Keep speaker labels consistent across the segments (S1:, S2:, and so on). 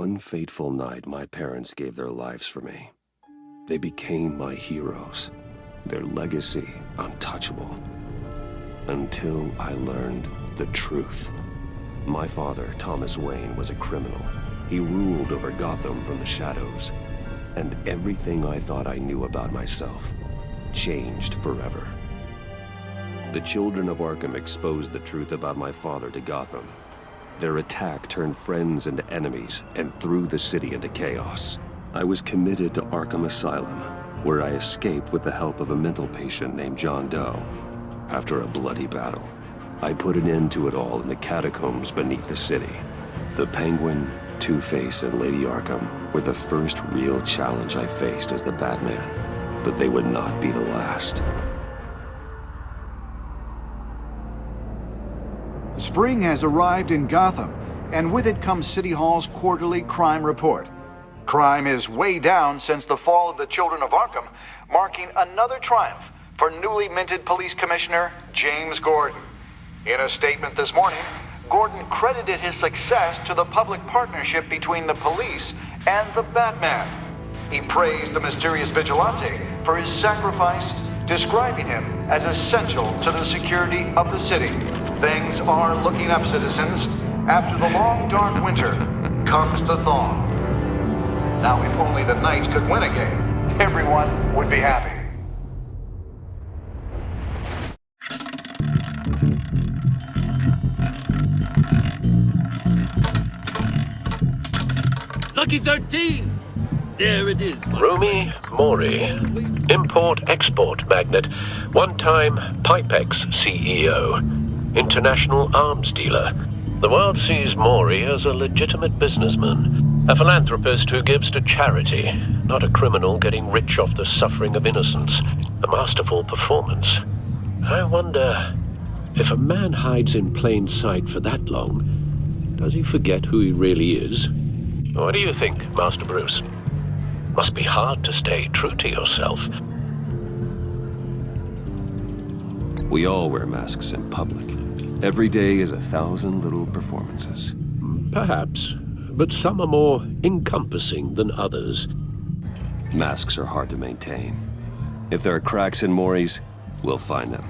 S1: one fateful night, my parents gave their lives for me. They became my heroes, their legacy untouchable. Until I learned the truth. My father, Thomas Wayne, was a criminal. He ruled over Gotham from the shadows. And everything I thought I knew about myself changed forever. The children of Arkham exposed the truth about my father to Gotham. Their attack turned friends into enemies and threw the city into chaos. I was committed to Arkham Asylum, where I escaped with the help of a mental patient named John Doe. After a bloody battle, I put an end to it all in the catacombs beneath the city. The Penguin, Two-Face, and Lady Arkham were the first real challenge I faced as the Batman, but they would not be the last.
S2: Spring has arrived in Gotham, and with it comes City Hall's quarterly crime report. Crime is way down since the fall of the Children of Arkham, marking another triumph for newly minted Police Commissioner James Gordon. In a statement this morning, Gordon credited his success to the public partnership between the police and the Batman. He praised the mysterious vigilante for his sacrifice, describing him as essential to the security of the city. Things are looking up, citizens. After the long, dark winter comes the thaw. Now, if only the Knights could win a game, everyone would be happy.
S3: Lucky 13! There it is.
S4: Rumi Mori, import-export magnate, one-time Pipex CEO, international arms dealer. The world sees Mori as a legitimate businessman, a philanthropist who gives to charity, not a criminal getting rich off the suffering of innocence. A masterful performance. I wonder, if a man hides in plain sight for that long, does he forget who he really is? What do you think, Master Bruce? Must be hard to stay true to yourself.
S1: We all wear masks in public. Every day is 1,000 little performances.
S4: Perhaps, but some are more encompassing than others.
S1: Masks are hard to maintain. If there are cracks in Mori's, we'll find them.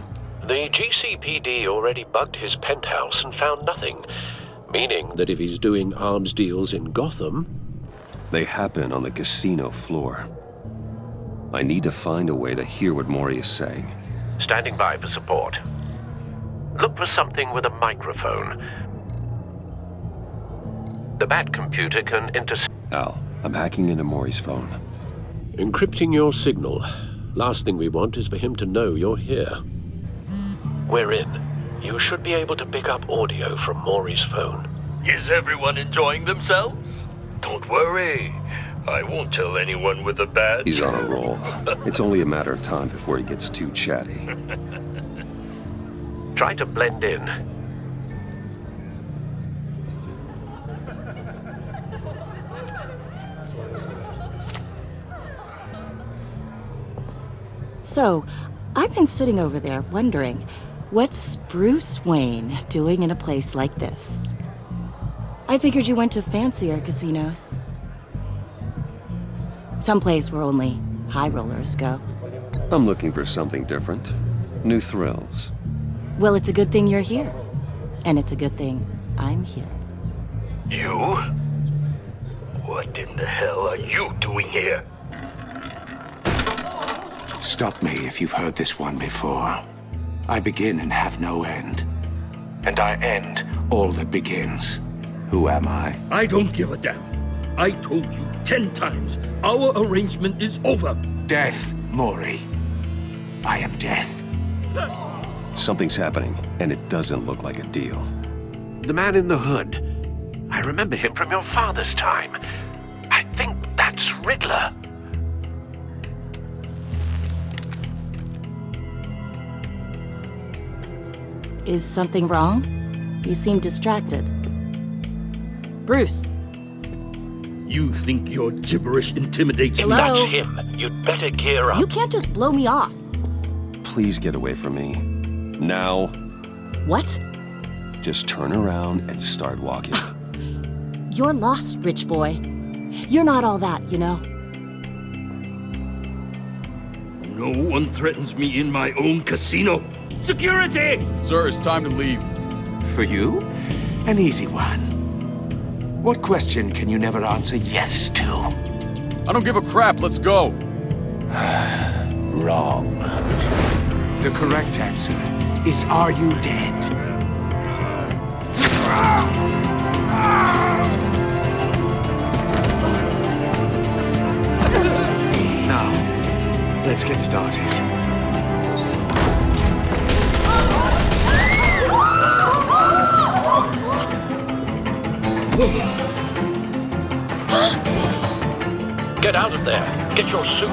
S4: The GCPD already bugged his penthouse and found nothing, meaning that if he's doing arms deals in Gotham...
S1: They happen on the casino floor. I need to find a way to hear what Mori is saying.
S4: Standing by for support. Look for something with a microphone. The Bat computer can intercept...
S1: Al, I'm hacking into Mori's phone.
S4: Encrypting your signal. Last thing we want is for him to know you're here. We're in. You should be able to pick up audio from Mori's phone.
S3: Is everyone enjoying themselves? Don't worry. I won't tell anyone with a badge.
S1: He's on a roll. It's only a matter of time before he gets too chatty.
S4: Try to blend in.
S5: So, I've been sitting over there wondering, what's Bruce Wayne doing in a place like this? I figured you went to fancier casinos. Someplace where only high rollers go.
S1: I'm looking for something different. New thrills.
S5: Well, it's a good thing you're here. And it's a good thing I'm here.
S3: You? What in the hell are you doing here?
S6: Stop me if you've heard this one before. I begin and have no end. And I end all that begins. Who am I?
S3: I don't give a damn. I told you 10 times. Our arrangement is over.
S6: Death, Mori. I am death.
S1: Something's happening, and it doesn't look like a deal.
S4: The man in the hood. I remember him from your father's time. I think that's Riddler.
S5: Is something wrong? You seem distracted. Bruce.
S3: You think your gibberish intimidates
S5: Hello?
S4: That's him. You'd better gear up.
S5: You can't just blow me off.
S1: Please get away from me. Now.
S5: What?
S1: Just turn around and start walking.
S5: You're lost, rich boy. You're not all that, you know?
S3: No one threatens me in my own casino. Security!
S7: Sir, it's time to leave.
S6: For you, an easy one. What question can you never answer yes to?
S7: I don't give a crap, let's go.
S6: Wrong. The correct answer is, are you dead? Now, let's get started.
S4: Get out of there. Get your suit.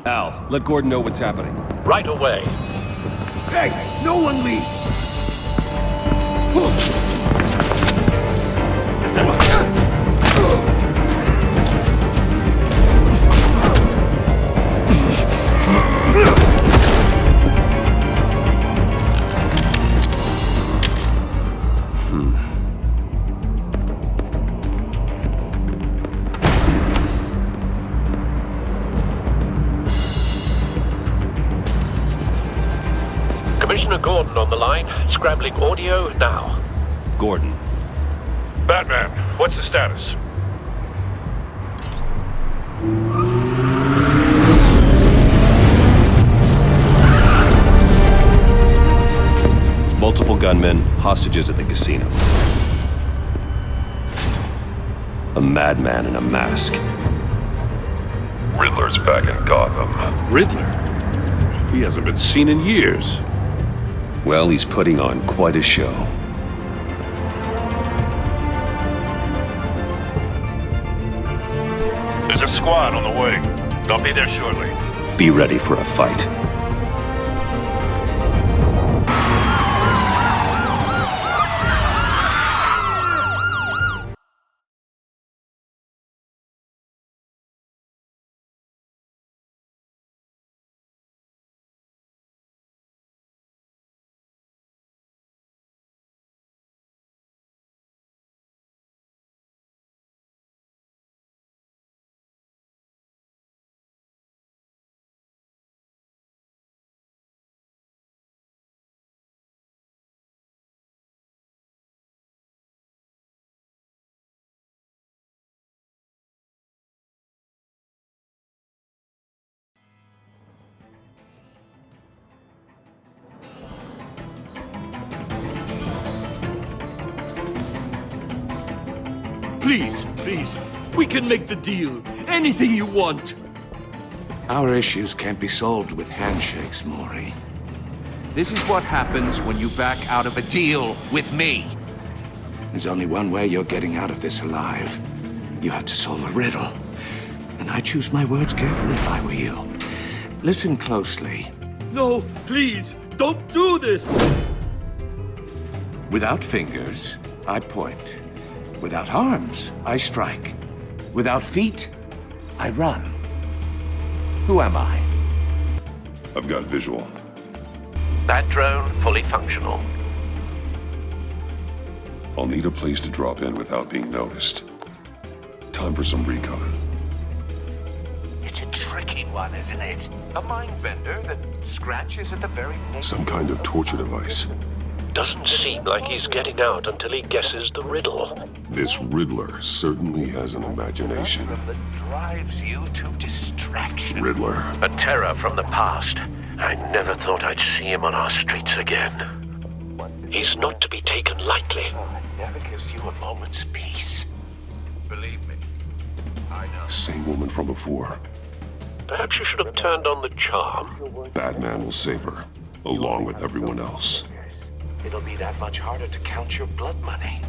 S1: Al, let Gordon know what's happening.
S4: Right away.
S3: Hey, no one leaves!
S4: Commissioner Gordon on the line. Scrambling audio now.
S1: Gordon.
S3: Batman, what's the status?
S1: Multiple gunmen, hostages at the casino. A madman in a mask.
S8: Riddler's back in Gotham.
S3: Riddler? He hasn't been seen in years.
S1: Well, he's putting on quite a show.
S8: There's a squad on the way. They'll be there shortly.
S1: Be ready for a fight.
S3: Please, we can make the deal. Anything you want.
S6: Our issues can't be solved with handshakes, Maury.
S9: This is what happens when you back out of a deal with me.
S6: There's only one way you're getting out of this alive. You have to solve a riddle. And I choose my words carefully if I were you. Listen closely.
S3: No, please, don't do this!
S6: Without fingers, I point. Without arms, I strike. Without feet, I run. Who am I?
S8: I've got visual.
S4: Bat drone fully functional.
S8: I'll need a place to drop in without being noticed. Time for some recon.
S9: It's a tricky one, isn't it? A mind bender that scratches at the very name.
S8: Some kind of torture device.
S4: Doesn't seem like he's getting out until he guesses the riddle.
S8: This Riddler certainly has an imagination.
S9: That drives you to distraction.
S8: Riddler.
S4: A terror from the past. I never thought I'd see him on our streets again. He's not to be taken lightly.
S9: It never gives you a moment's peace. Believe me, I know.
S8: Same woman from before.
S4: Perhaps you should have turned on the charm.
S8: Batman will save her, along with everyone else.
S9: It'll be that much harder to count your blood money.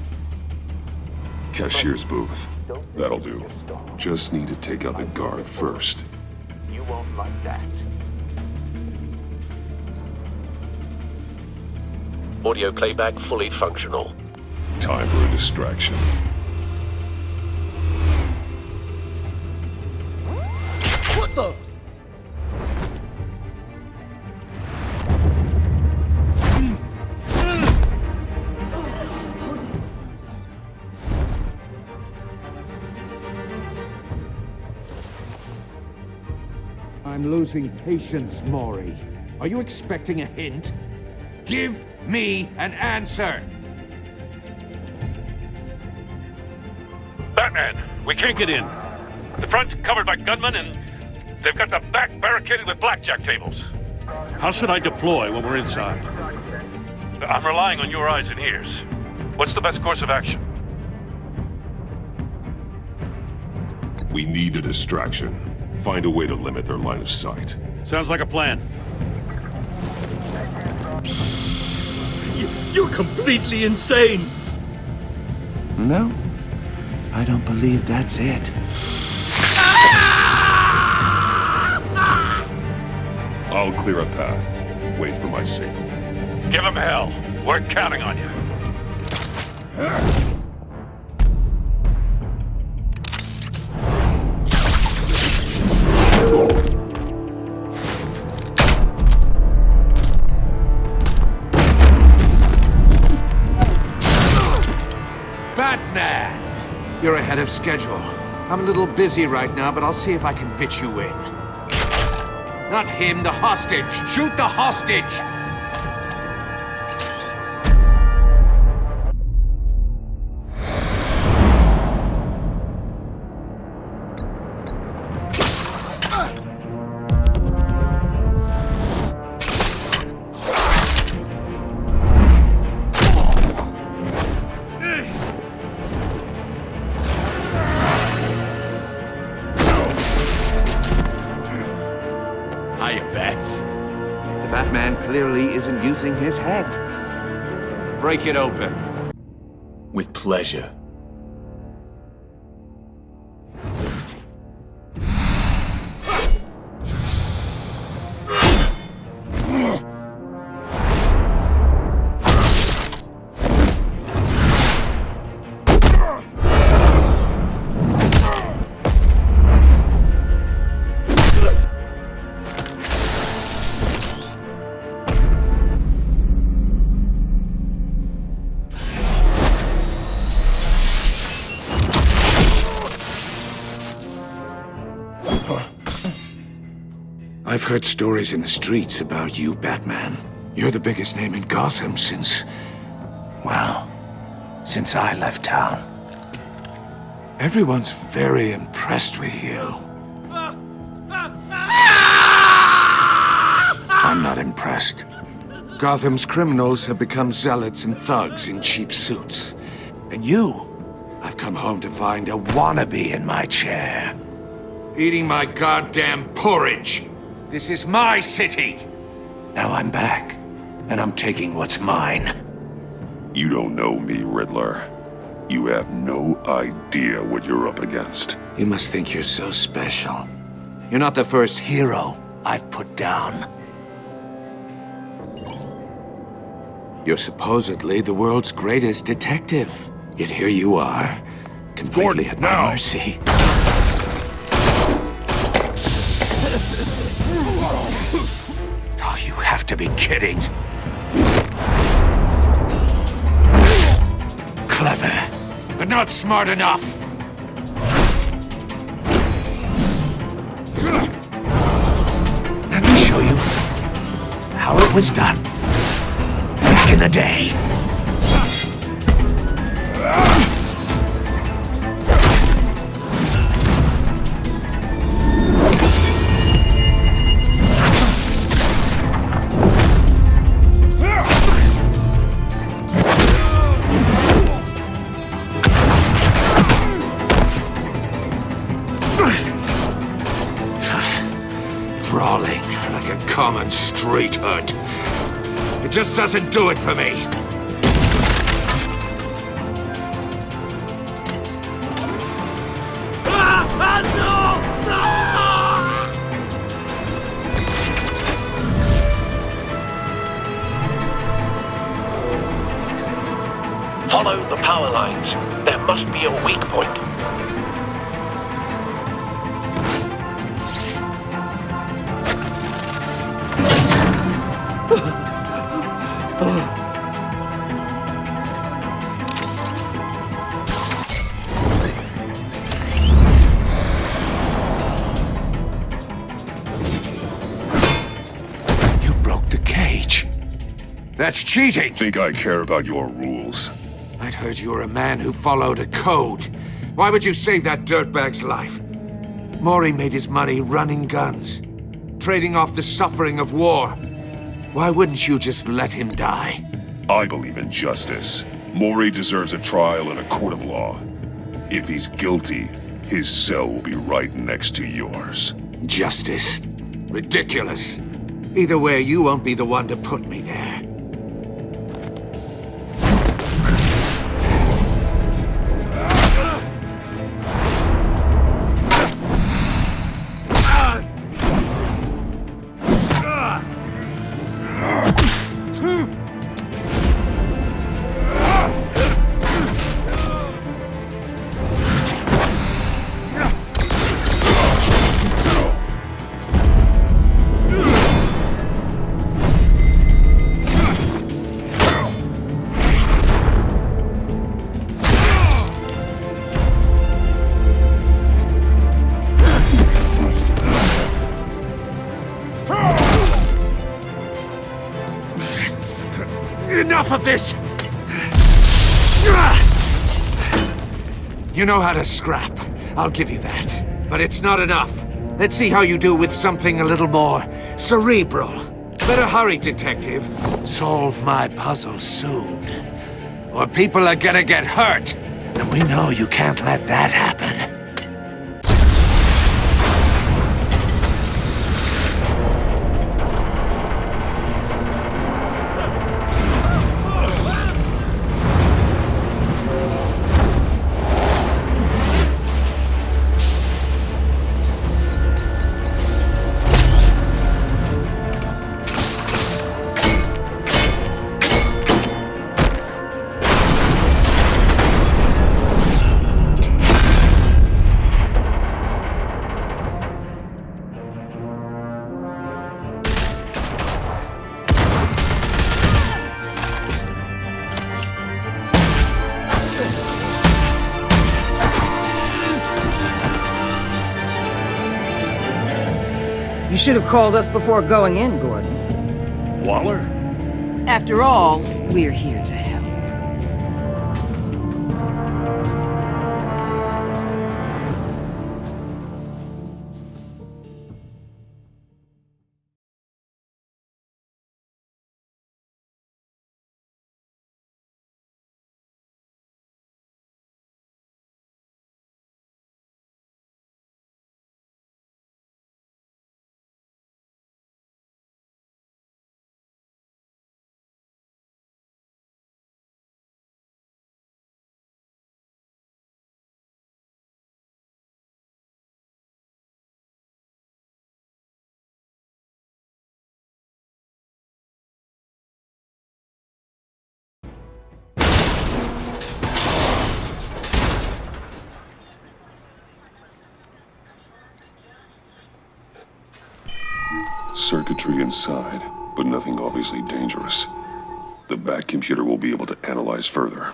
S8: Cashier's booth. That'll do. Just need to take out the guard first.
S9: You won't like that.
S4: Audio playback fully functional.
S8: Time for a distraction.
S7: What the?
S6: I'm losing patience, Maury. Are you expecting a hint? Give me an answer!
S10: Batman, we can't get in. The front's covered by gunmen, and they've got the back barricaded with blackjack tables. How should I deploy when we're inside? I'm relying on your eyes and ears. What's the best course of action?
S8: We need a distraction. Find a way to limit their line of sight.
S10: Sounds like a plan. You're completely insane!
S6: No, I don't believe that's it.
S8: I'll clear a path. Wait for my signal.
S10: Give him hell. We're counting on you.
S6: Batman! You're ahead of schedule. I'm a little busy right now, but I'll see if I can fit you in. Not him, the hostage! Shoot the hostage! The Batman clearly isn't using his head. Break it open.
S7: With pleasure.
S6: I've heard stories in the streets about you, Batman. You're the biggest name in Gotham since I left town. Everyone's very impressed with you. I'm not impressed. Gotham's criminals have become zealots and thugs in cheap suits. And I've come home to find a wannabe in my chair. Eating my goddamn porridge. This is my city! Now I'm back, and I'm taking what's mine.
S8: You don't know me, Riddler. You have no idea what you're up against.
S6: You must think you're so special. You're not the first hero I've put down. You're supposedly the world's greatest detective. Yet here you are, completely at my mercy. Oh, you have to be kidding. Clever, but not smart enough. Let me show you how it was done back in the day. Brawling like a common street hood. It just doesn't do it for me.
S4: Follow the power lines. There must be a weak point.
S6: You broke the cage. That's cheating!
S8: Think I care about your rules?
S6: I'd heard you were a man who followed a code. Why would you save that dirtbag's life? Mori made his money running guns, trading off the suffering of war. Why wouldn't you just let him die?
S8: I believe in justice. Mori deserves a trial in a court of law. If he's guilty, his cell will be right next to yours.
S6: Justice? Ridiculous. Either way, you won't be the one to put me there. Enough of this! You know how to scrap. I'll give you that. But it's not enough. Let's see how you do with something a little more cerebral. Better hurry, detective. Solve my puzzle soon. Or people are gonna get hurt. And we know you can't let that happen.
S11: You should have called us before going in, Gordon.
S10: Waller?
S11: After all, we're here to help.
S8: Circuitry inside, but nothing obviously dangerous. The back computer will be able to analyze further.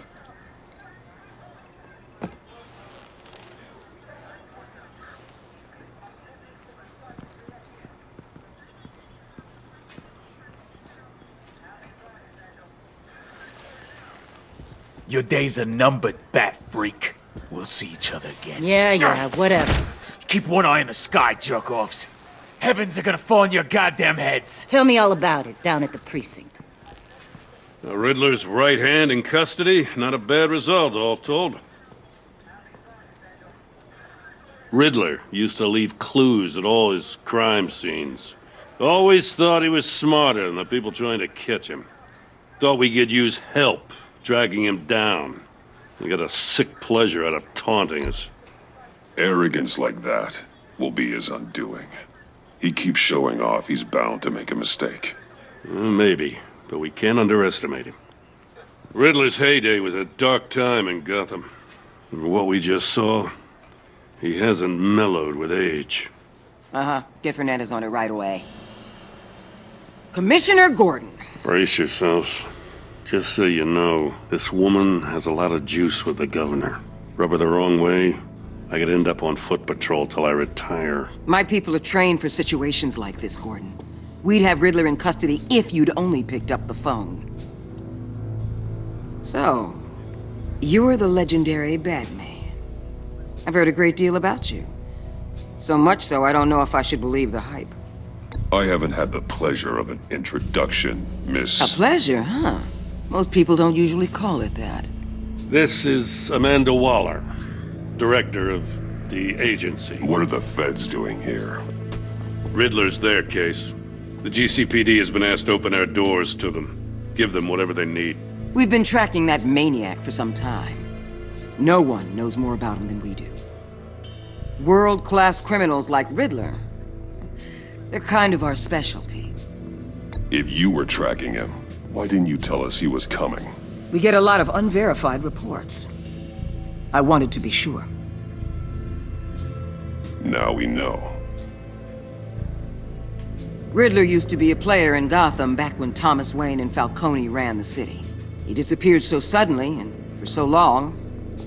S7: Your days are numbered, bat freak. We'll see each other again.
S5: Yeah, whatever.
S7: Keep one eye in the sky, jerk-offs. Heavens are gonna fall on your goddamn heads.
S5: Tell me all about it down at the precinct.
S10: The Riddler's right hand in custody. Not a bad result, all told. Riddler used to leave clues at all his crime scenes. Always thought he was smarter than the people trying to catch him. Thought we could use help dragging him down. He got a sick pleasure out of taunting us.
S8: Arrogance like that will be his undoing. He keeps showing off, he's bound to make a mistake.
S10: Maybe, but we can't underestimate him. Riddler's heyday was a dark time in Gotham. And what we just saw, he hasn't mellowed with age.
S11: Uh-huh. Get Fernandez on it right away. Commissioner Gordon.
S10: Brace yourselves. Just so you know, this woman has a lot of juice with the governor. Rub her the wrong way, I could end up on foot patrol till I retire.
S11: My people are trained for situations like this, Gordon. We'd have Riddler in custody if you'd only picked up the phone. So, you're the legendary Batman. I've heard a great deal about you. So much so, I don't know if I should believe the hype.
S8: I haven't had the pleasure of an introduction, Miss...
S11: A pleasure, huh? Most people don't usually call it that.
S10: This is Amanda Waller, director of the agency.
S8: What are the feds doing here?
S10: Riddler's their case. The GCPD has been asked to open our doors to them. Give them whatever they need.
S11: We've been tracking that maniac for some time. No one knows more about him than we do. World-class criminals like Riddler. They're kind of our specialty.
S8: If you were tracking him, why didn't you tell us he was coming?
S11: We get a lot of unverified reports. I wanted to be sure.
S8: Now we know.
S11: Riddler used to be a player in Gotham back when Thomas Wayne and Falcone ran the city. He disappeared so suddenly and for so long,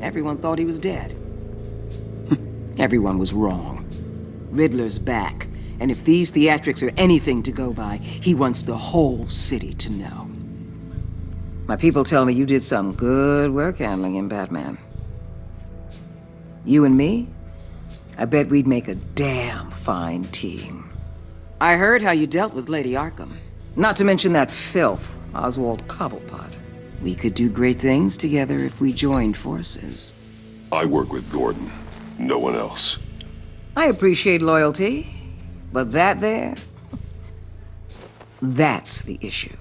S11: everyone thought he was dead. Everyone was wrong. Riddler's back, and if these theatrics are anything to go by, he wants the whole city to know. My people tell me you did some good work handling him, Batman. You and me? I bet we'd make a damn fine team. I heard how you dealt with Lady Arkham. Not to mention that filth, Oswald Cobblepot. We could do great things together if we joined forces.
S8: I work with Gordon. No one else.
S11: I appreciate loyalty, but that there... that's the issue.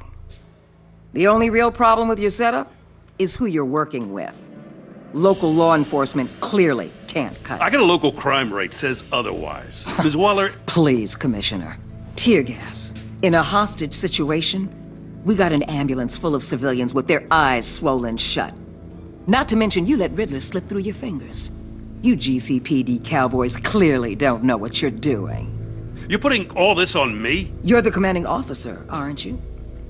S11: The only real problem with your setup is who you're working with. Local law enforcement clearly can't cut it.
S10: I got a local crime rate says otherwise. Ms. Waller...
S11: Please, Commissioner. Tear gas. In a hostage situation, we got an ambulance full of civilians with their eyes swollen shut. Not to mention you let Riddler slip through your fingers. You GCPD cowboys clearly don't know what you're doing.
S10: You're putting all this on me?
S11: You're the commanding officer, aren't you?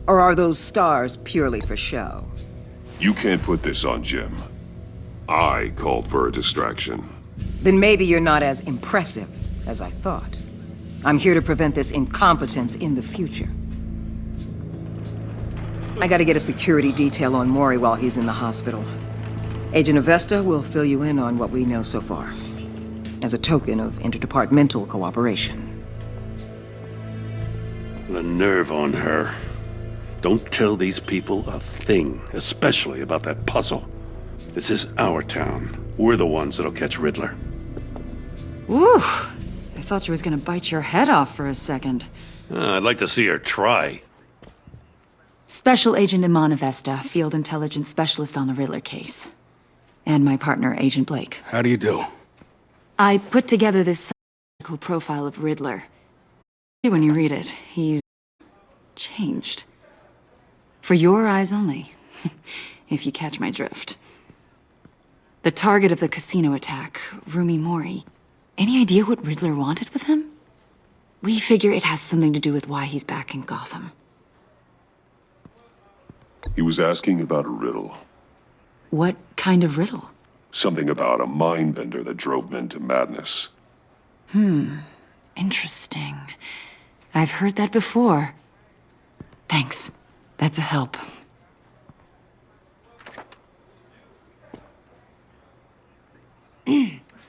S11: Or are those stars purely for show?
S8: You can't put this on Jim. I called for a distraction.
S11: Then maybe you're not as impressive as I thought. I'm here to prevent this incompetence in the future. I gotta get a security detail on Mori while he's in the hospital. Agent Avesta will fill you in on what we know so far, as a token of interdepartmental cooperation.
S10: The nerve on her. Don't tell these people a thing, especially about that puzzle. This is our town. We're the ones that'll catch Riddler.
S12: Ooh, I thought you was gonna bite your head off for a second.
S10: I'd like to see her try.
S12: Special Agent Iman Avesta, Field Intelligence Specialist on the Riddler case. And my partner, Agent Blake.
S6: How do you do?
S12: I put together this psychological profile of Riddler. When you read it, he's changed. For your eyes only, if you catch my drift. The target of the casino attack, Rumi Mori. Any idea what Riddler wanted with him? We figure it has something to do with why he's back in Gotham.
S8: He was asking about a riddle.
S12: What kind of riddle?
S8: Something about a mind bender that drove men to madness.
S12: Interesting. I've heard that before. Thanks. That's a help.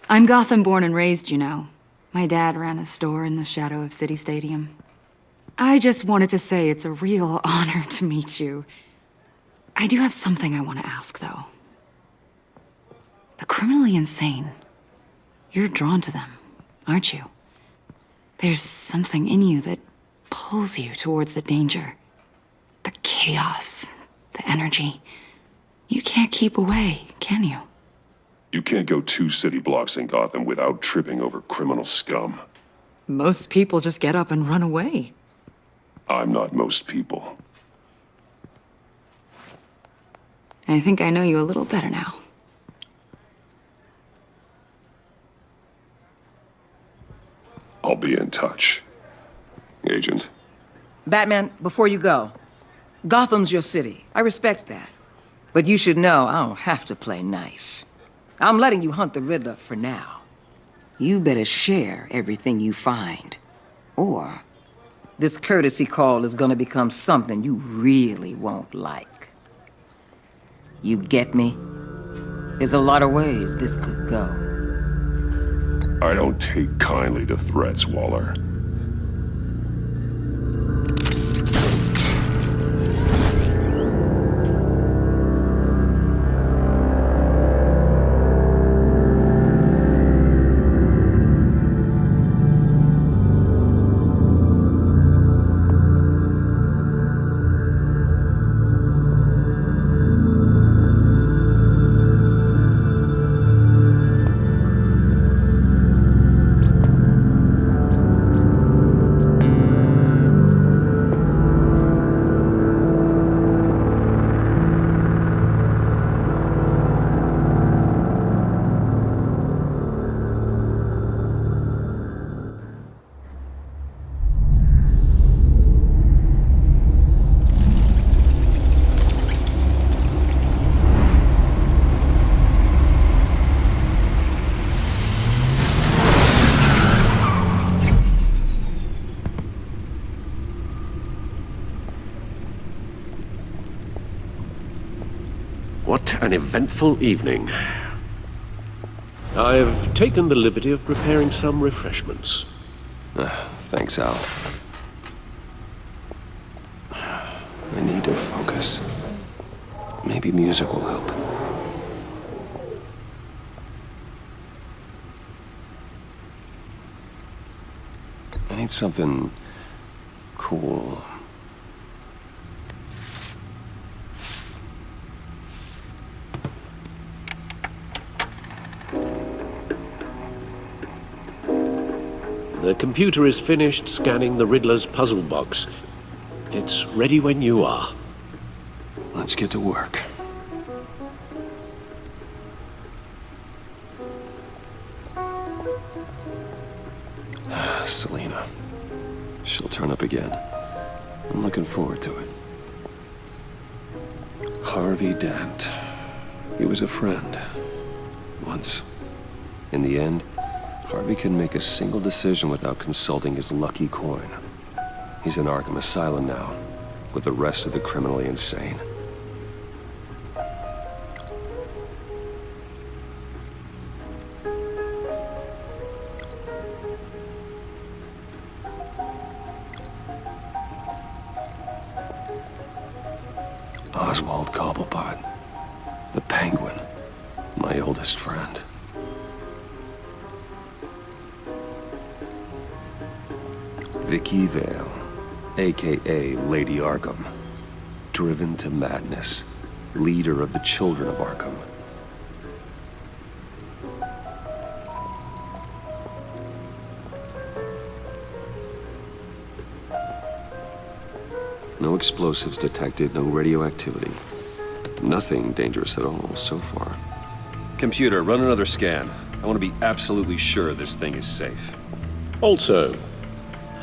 S12: I'm Gotham born and raised, you know. My dad ran a store in the shadow of City Stadium. I just wanted to say it's a real honor to meet you. I do have something I want to ask, though. The criminally insane. You're drawn to them, aren't you? There's something in you that pulls you towards the danger. The chaos, the energy. You can't keep away, can you?
S8: You can't go 2 city blocks in Gotham without tripping over criminal scum.
S12: Most people just get up and run away.
S8: I'm not most people.
S12: I think I know you a little better now.
S8: I'll be in touch. Agent.
S11: Batman, before you go, Gotham's your city. I respect that. But you should know I don't have to play nice. I'm letting you hunt the Riddler for now. You better share everything you find. Or this courtesy call is gonna become something you really won't like. You get me? There's a lot of ways this could go.
S8: I don't take kindly to threats, Waller.
S4: What an eventful evening. I've taken the liberty of preparing some refreshments.
S1: Thanks, Al. I need to focus. Maybe music will help. I need something cool.
S4: The computer is finished scanning the Riddler's puzzle box. It's ready when you are.
S1: Let's get to work. Selina. She'll turn up again. I'm looking forward to it. Harvey Dent. He was a friend. Once. In the end, Harvey couldn't make a single decision without consulting his lucky coin. He's in Arkham Asylum now, with the rest of the criminally insane. Oswald Cobblepot, the Penguin, my oldest friend. Vicky Vale, a.k.a. Lady Arkham, driven to madness, leader of the Children of Arkham. No explosives detected, no radioactivity. Nothing dangerous at all so far. Computer, run another scan. I want to be absolutely sure this thing is safe.
S4: Also,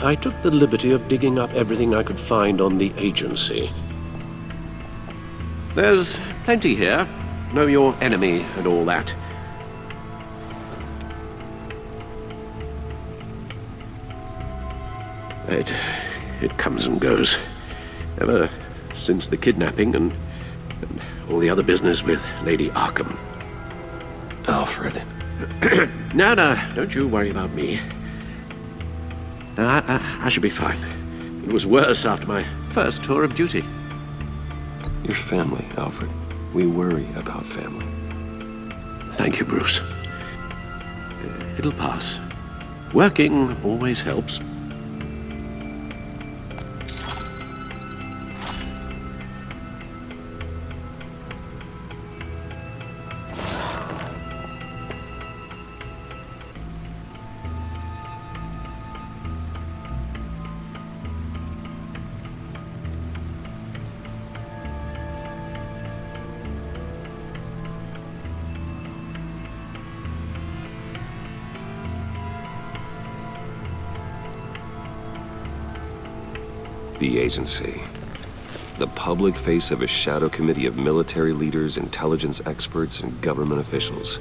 S4: I took the liberty of digging up everything I could find on the agency. There's plenty here. Know your enemy and all that. It comes and goes. Ever since the kidnapping and all the other business with Lady Arkham.
S1: Alfred.
S4: No, don't you worry about me. I should be fine. It was worse after my first tour of duty.
S1: Your family, Alfred. We worry about family.
S4: Thank you, Bruce. It'll pass. Working always helps.
S1: The agency. The public face of a shadow committee of military leaders, intelligence experts, and government officials.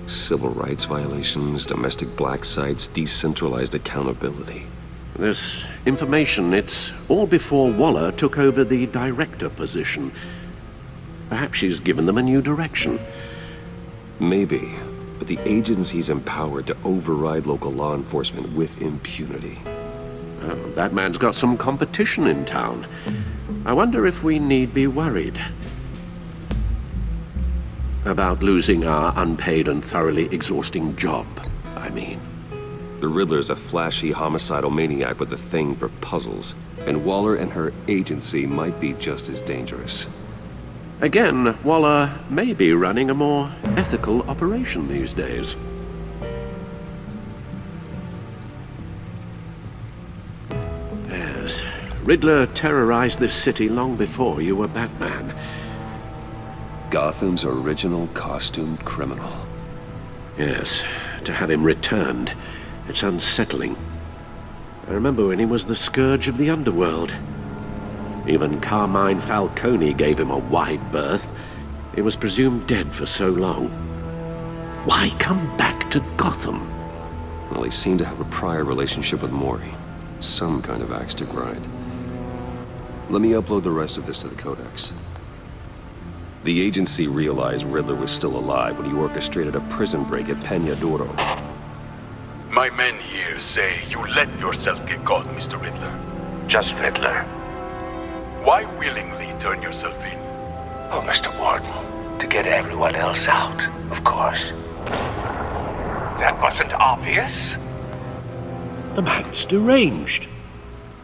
S1: Civil rights violations, domestic black sites, decentralized accountability.
S4: This information, it's all before Waller took over the director position. Perhaps she's given them a new direction.
S1: Maybe, but the agency's empowered to override local law enforcement with impunity.
S4: Oh, Batman's got some competition in town. I wonder if we need be worried about losing our unpaid and thoroughly exhausting job, I mean.
S1: The Riddler's a flashy homicidal maniac with a thing for puzzles, and Waller and her agency might be just as dangerous.
S4: Again, Waller may be running a more ethical operation these days. Yes, Riddler terrorized this city long before you were Batman.
S1: Gotham's original costumed criminal.
S4: Yes, to have him returned, it's unsettling. I remember when he was the scourge of the underworld. Even Carmine Falcone gave him a wide berth. He was presumed dead for so long. Why come back to Gotham?
S1: Well, he seemed to have a prior relationship with Mori. Some kind of axe to grind. Let me upload the rest of this to the Codex. The agency realized Riddler was still alive when he orchestrated a prison break at Peña Duro.
S9: My men here say you let yourself get caught, Mr. Riddler.
S13: Just Riddler.
S9: Why willingly turn yourself in?
S13: Oh, Mr. Warden, to get everyone else out, of course. That wasn't obvious.
S4: The man's deranged.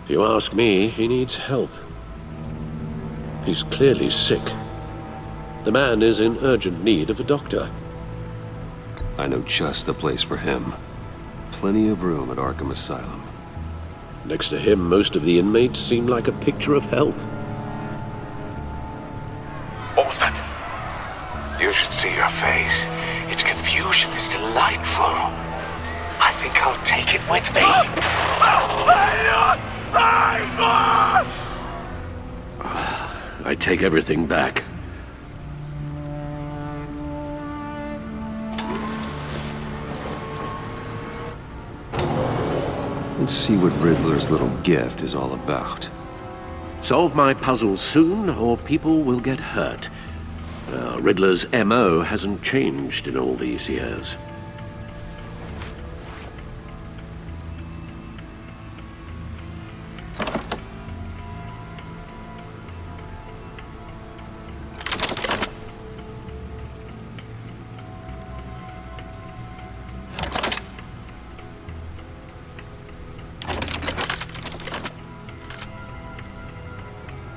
S4: If you ask me, he needs help. He's clearly sick. The man is in urgent need of a doctor.
S1: I know just the place for him. Plenty of room at Arkham Asylum.
S4: Next to him, most of the inmates seem like a picture of health.
S9: What was that?
S13: You should see your face. Its confusion is delightful. I think I'll take it with me.
S4: I take everything back.
S1: Let's see what Riddler's little gift is all about.
S4: Solve my puzzles soon, or people will get hurt. Riddler's M.O. hasn't changed in all these years.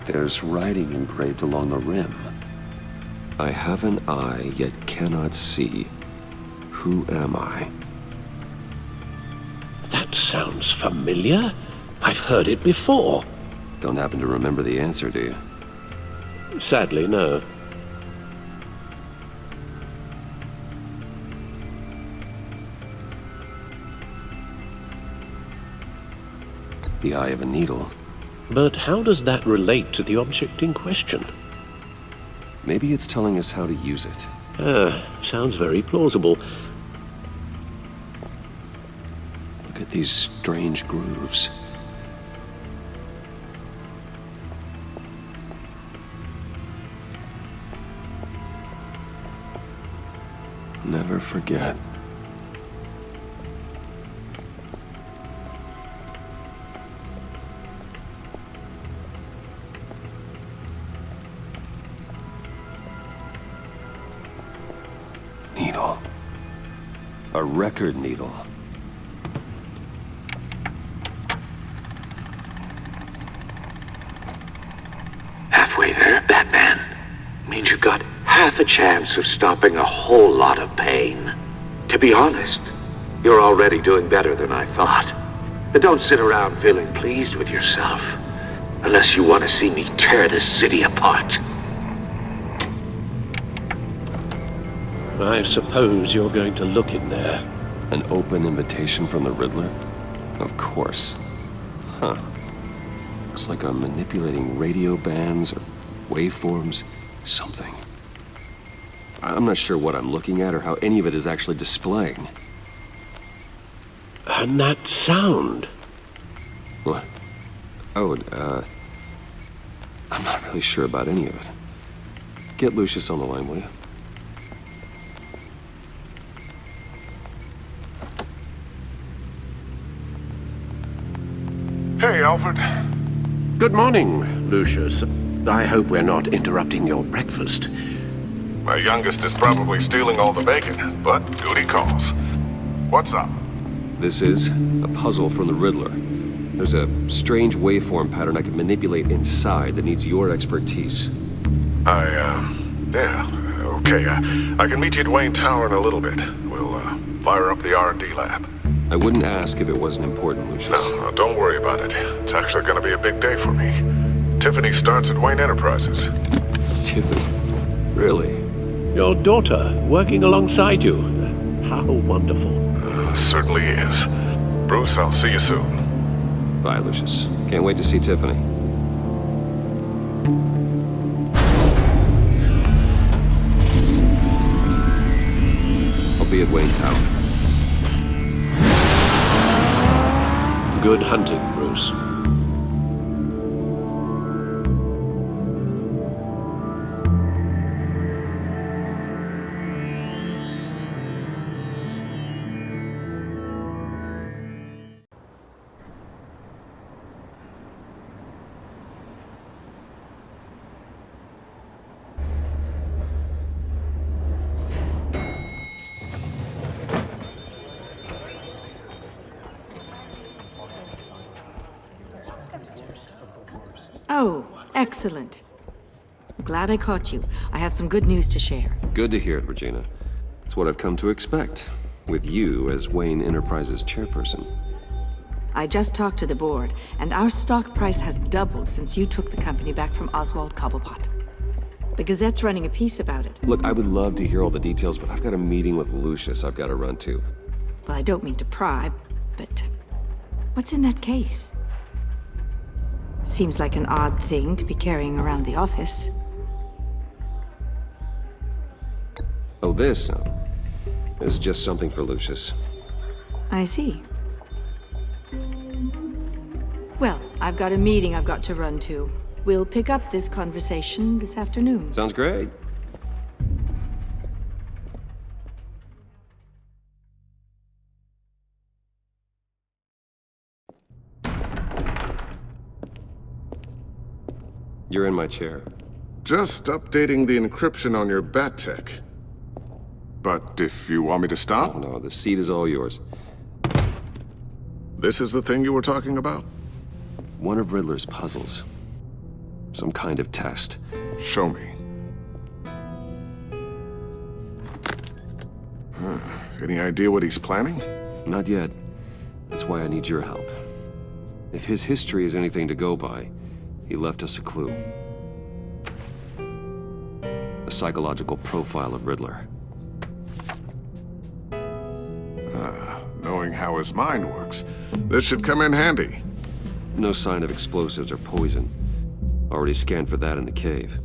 S1: There's writing engraved along the rim. I have an eye, yet cannot see. Who am I?
S4: That sounds familiar. I've heard it before.
S1: Don't happen to remember the answer, do you?
S4: Sadly, no.
S1: The eye of a needle.
S4: But how does that relate to the object in question?
S1: Maybe it's telling us how to use it.
S4: Sounds very plausible.
S1: Look at these strange grooves. Never forget. Needle. A record needle.
S13: Halfway there, Batman. Means you've got half a chance of stopping a whole lot of pain. To be honest, you're already doing better than I thought. But don't sit around feeling pleased with yourself. Unless you want to see me tear this city apart.
S4: I suppose you're going to look in there.
S1: An open invitation from the Riddler? Of course. Huh. Looks like I'm manipulating radio bands or waveforms, something. I'm not sure what I'm looking at or how any of it is actually displaying.
S4: And that sound.
S1: What? Oh, I'm not really sure about any of it. Get Lucius on the line, will you?
S14: Hey, Alfred.
S4: Good morning, Lucius. I hope we're not interrupting your breakfast.
S14: My youngest is probably stealing all the bacon, but duty calls. What's up?
S1: This is a puzzle from the Riddler. There's a strange waveform pattern I can manipulate inside that needs your expertise.
S14: Yeah, okay. I can meet you at Wayne Tower in a little bit. We'll, fire up the R&D lab.
S1: I wouldn't ask if it wasn't important, Lucius.
S14: No, don't worry about it. It's actually gonna be a big day for me. Tiffany starts at Wayne Enterprises.
S1: Tiffany? Really?
S4: Your daughter working alongside you. How wonderful.
S14: Certainly is. Bruce, I'll see you soon.
S1: Bye, Lucius. Can't wait to see Tiffany. I'll be at Wayne Tower.
S4: Good hunting, Bruce.
S15: Oh, excellent. I'm glad I caught you. I have some good news to share.
S1: Good to hear it, Regina. It's what I've come to expect, with you as Wayne Enterprises chairperson.
S15: I just talked to the board, and our stock price has doubled since you took the company back from Oswald Cobblepot. The Gazette's running a piece about it.
S1: Look, I would love to hear all the details, but I've got a meeting with Lucius I've got to run to.
S15: Well, I don't mean to pry, but what's in that case? Seems like an odd thing to be carrying around the office.
S1: Oh, this? No. This is just something for Lucius.
S15: I see. Well, I've got a meeting I've got to run to. We'll pick up this conversation this afternoon.
S1: Sounds great. You're in my chair.
S14: Just updating the encryption on your bat tech. But if you want me to stop?
S1: Oh, no, the seat is all yours.
S14: This is the thing you were talking about?
S1: One of Riddler's puzzles. Some kind of test.
S14: Show me. Any idea what he's planning?
S1: Not yet. That's why I need your help. If his history is anything to go by, he left us a clue. A psychological profile of Riddler.
S14: Knowing how his mind works, this should come in handy.
S1: No sign of explosives or poison. Already scanned for that in the cave.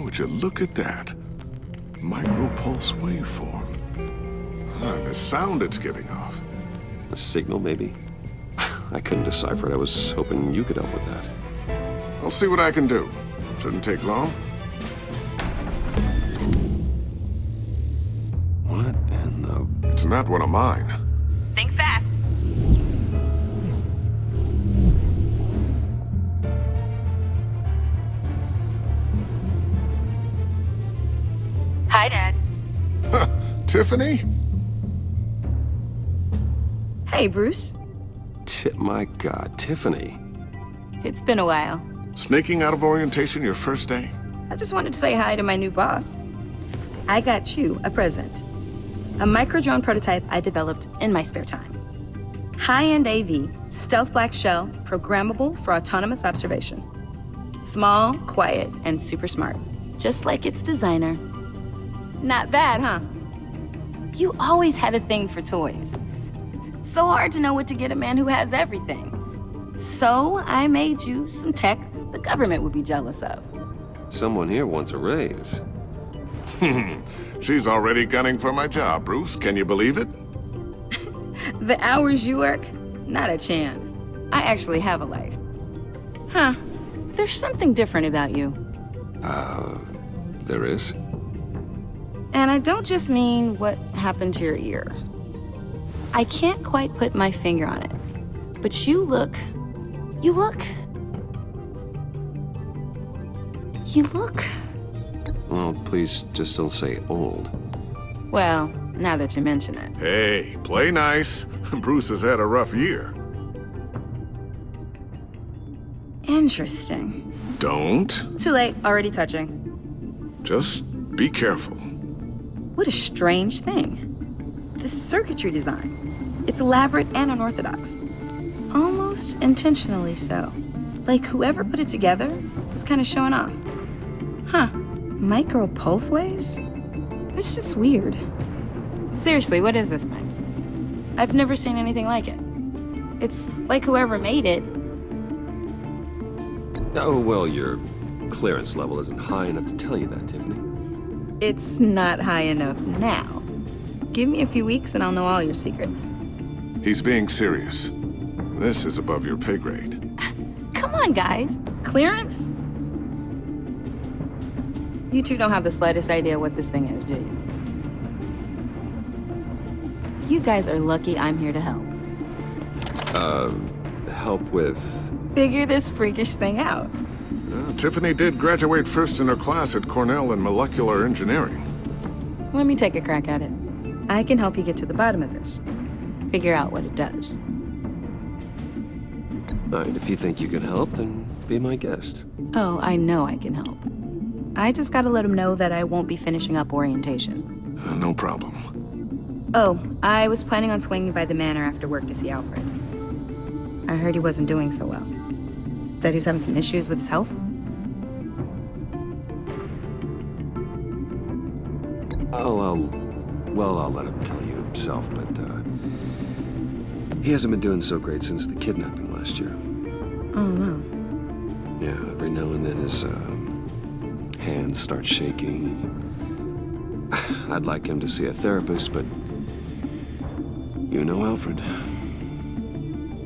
S14: Would you look at that? Micropulse waveform. And the sound it's giving off.
S1: A signal, maybe? I couldn't decipher it. I was hoping you could help with that.
S14: I'll see what I can do. Shouldn't take long.
S1: What in the...
S14: It's not one of mine.
S16: Think fast. Hi, Dad.
S14: Tiffany?
S16: Hey, Bruce.
S1: My God, Tiffany.
S16: It's been a while.
S14: Sneaking out of orientation your first day?
S16: I just wanted to say hi to my new boss. I got you a present. A micro-drone prototype I developed in my spare time. High-end AV, stealth black shell, programmable for autonomous observation. Small, quiet, and super smart. just like its designer. Not bad, huh? You always had a thing for toys. It's so hard to know what to get a man who has everything. So I made you some tech the government would be jealous of.
S1: Someone here wants a raise.
S14: She's already gunning for my job, Bruce. Can you believe it?
S16: The hours you work? Not a chance. I actually have a life. Huh. There's something different about you.
S1: There is?
S16: And I don't just mean what happened to your ear. I can't quite put my finger on it. But you look...
S1: Well, please just don't say old.
S16: Well, now that you mention it.
S14: Hey, play nice. Bruce has had a rough year.
S16: Interesting.
S14: Don't.
S16: Too late, already touching.
S14: Just be careful.
S16: What a strange thing. The circuitry design. It's elaborate and unorthodox. Almost intentionally so. Like whoever put it together was kind of showing off. Huh. Micro pulse waves? It's just weird. Seriously, what is this thing? I've never seen anything like it. It's like whoever made it.
S1: Oh, well, your clearance level isn't high enough to tell you that, Tiffany.
S16: It's not high enough now. Give me a few weeks and I'll know all your secrets.
S14: He's being serious. This is above your pay grade.
S16: Come on, guys. Clearance? You two don't have the slightest idea what this thing is, do you? You guys are lucky I'm here to help.
S1: Help with...
S16: Figure this freakish thing out.
S14: Tiffany did graduate first in her class at Cornell in molecular engineering.
S16: Let me take a crack at it. I can help you get to the bottom of this. Figure out what it does.
S1: All right, if you think you can help, then be my guest.
S16: Oh, I know I can help. I just gotta let him know that I won't be finishing up orientation.
S14: No problem.
S16: Oh, I was planning on swinging by the manor after work to see Alfred. I heard he wasn't doing so well. That he was having some issues with his health?
S1: I'll let him tell you himself, but, he hasn't been doing so great since the kidnapping last year.
S16: Oh, no.
S1: Yeah, every now and then his, hands start shaking. I'd like him to see a therapist, but you know Alfred.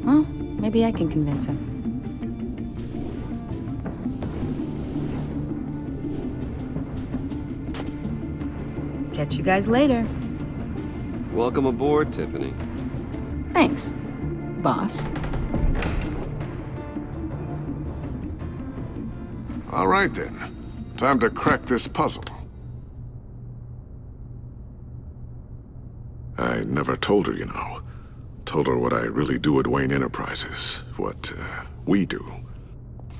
S16: Well, maybe I can convince him. Catch you guys later.
S1: Welcome aboard, Tiffany.
S16: Thanks, boss.
S14: All right, then. Time to crack this puzzle. I never told her, you know. Told her what I really do at Wayne Enterprises. What, we do.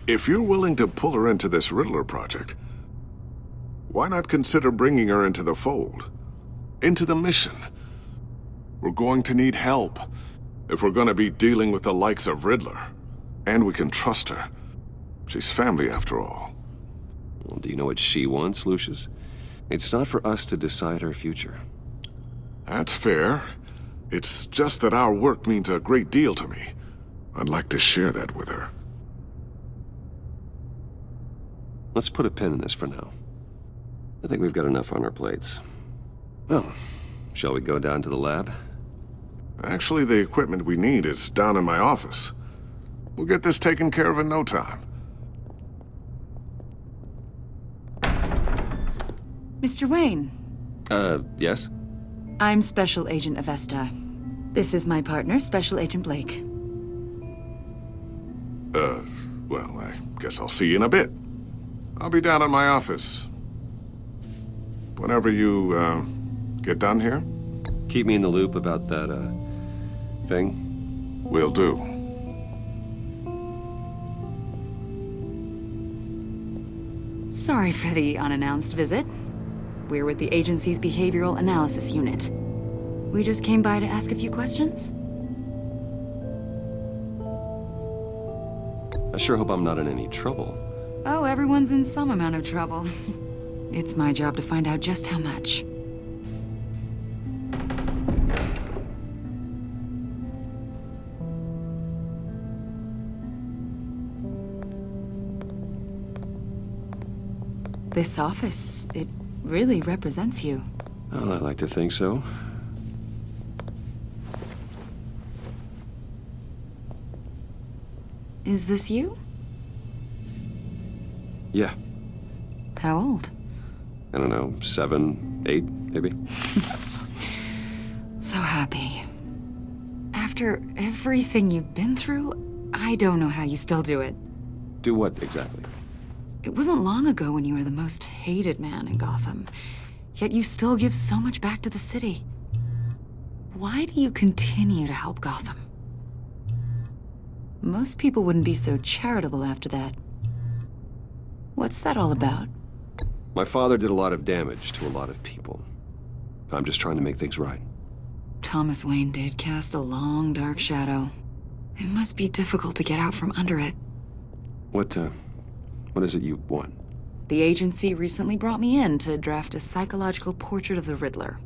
S14: If you're willing to pull her into this Riddler project, why not consider bringing her into the fold? Into the mission? We're going to need help if we're going to be dealing with the likes of Riddler. And we can trust her. She's family, after all.
S1: Well, do you know what she wants, Lucius? It's not for us to decide her future.
S14: That's fair. It's just that our work means a great deal to me. I'd like to share that with her.
S1: Let's put a pin in this for now. I think we've got enough on our plates. Well, shall we go down to the lab?
S14: Actually, the equipment we need is down in my office. We'll get this taken care of in no time.
S12: Mr. Wayne.
S1: Yes?
S12: I'm Special Agent Avesta. This is my partner, Special Agent Blake.
S14: Well, I guess I'll see you in a bit. I'll be down in my office. Whenever you, get done here?
S1: Keep me in the loop about that, thing?
S14: Will do.
S12: Sorry for the unannounced visit. We're with the agency's Behavioral Analysis Unit. We just came by to ask a few questions.
S1: I sure hope I'm not in any trouble.
S12: Oh, everyone's in some amount of trouble. It's my job to find out just how much. This office, it really represents you.
S1: Well, I like to think so.
S12: Is this you?
S1: Yeah.
S12: How old?
S1: I don't know, 7, 8, maybe?
S12: So happy. After everything you've been through, I don't know how you still do it.
S1: Do what exactly?
S12: It wasn't long ago when you were the most hated man in Gotham, yet you still give so much back to the city. Why do you continue to help Gotham? Most people wouldn't be so charitable after that. What's that all about?
S1: My father did a lot of damage to a lot of people. I'm just trying to make things right.
S12: Thomas Wayne did cast a long, dark shadow. It must be difficult to get out from under it.
S1: What is it you want?
S12: The agency recently brought me in to draft a psychological portrait of the Riddler.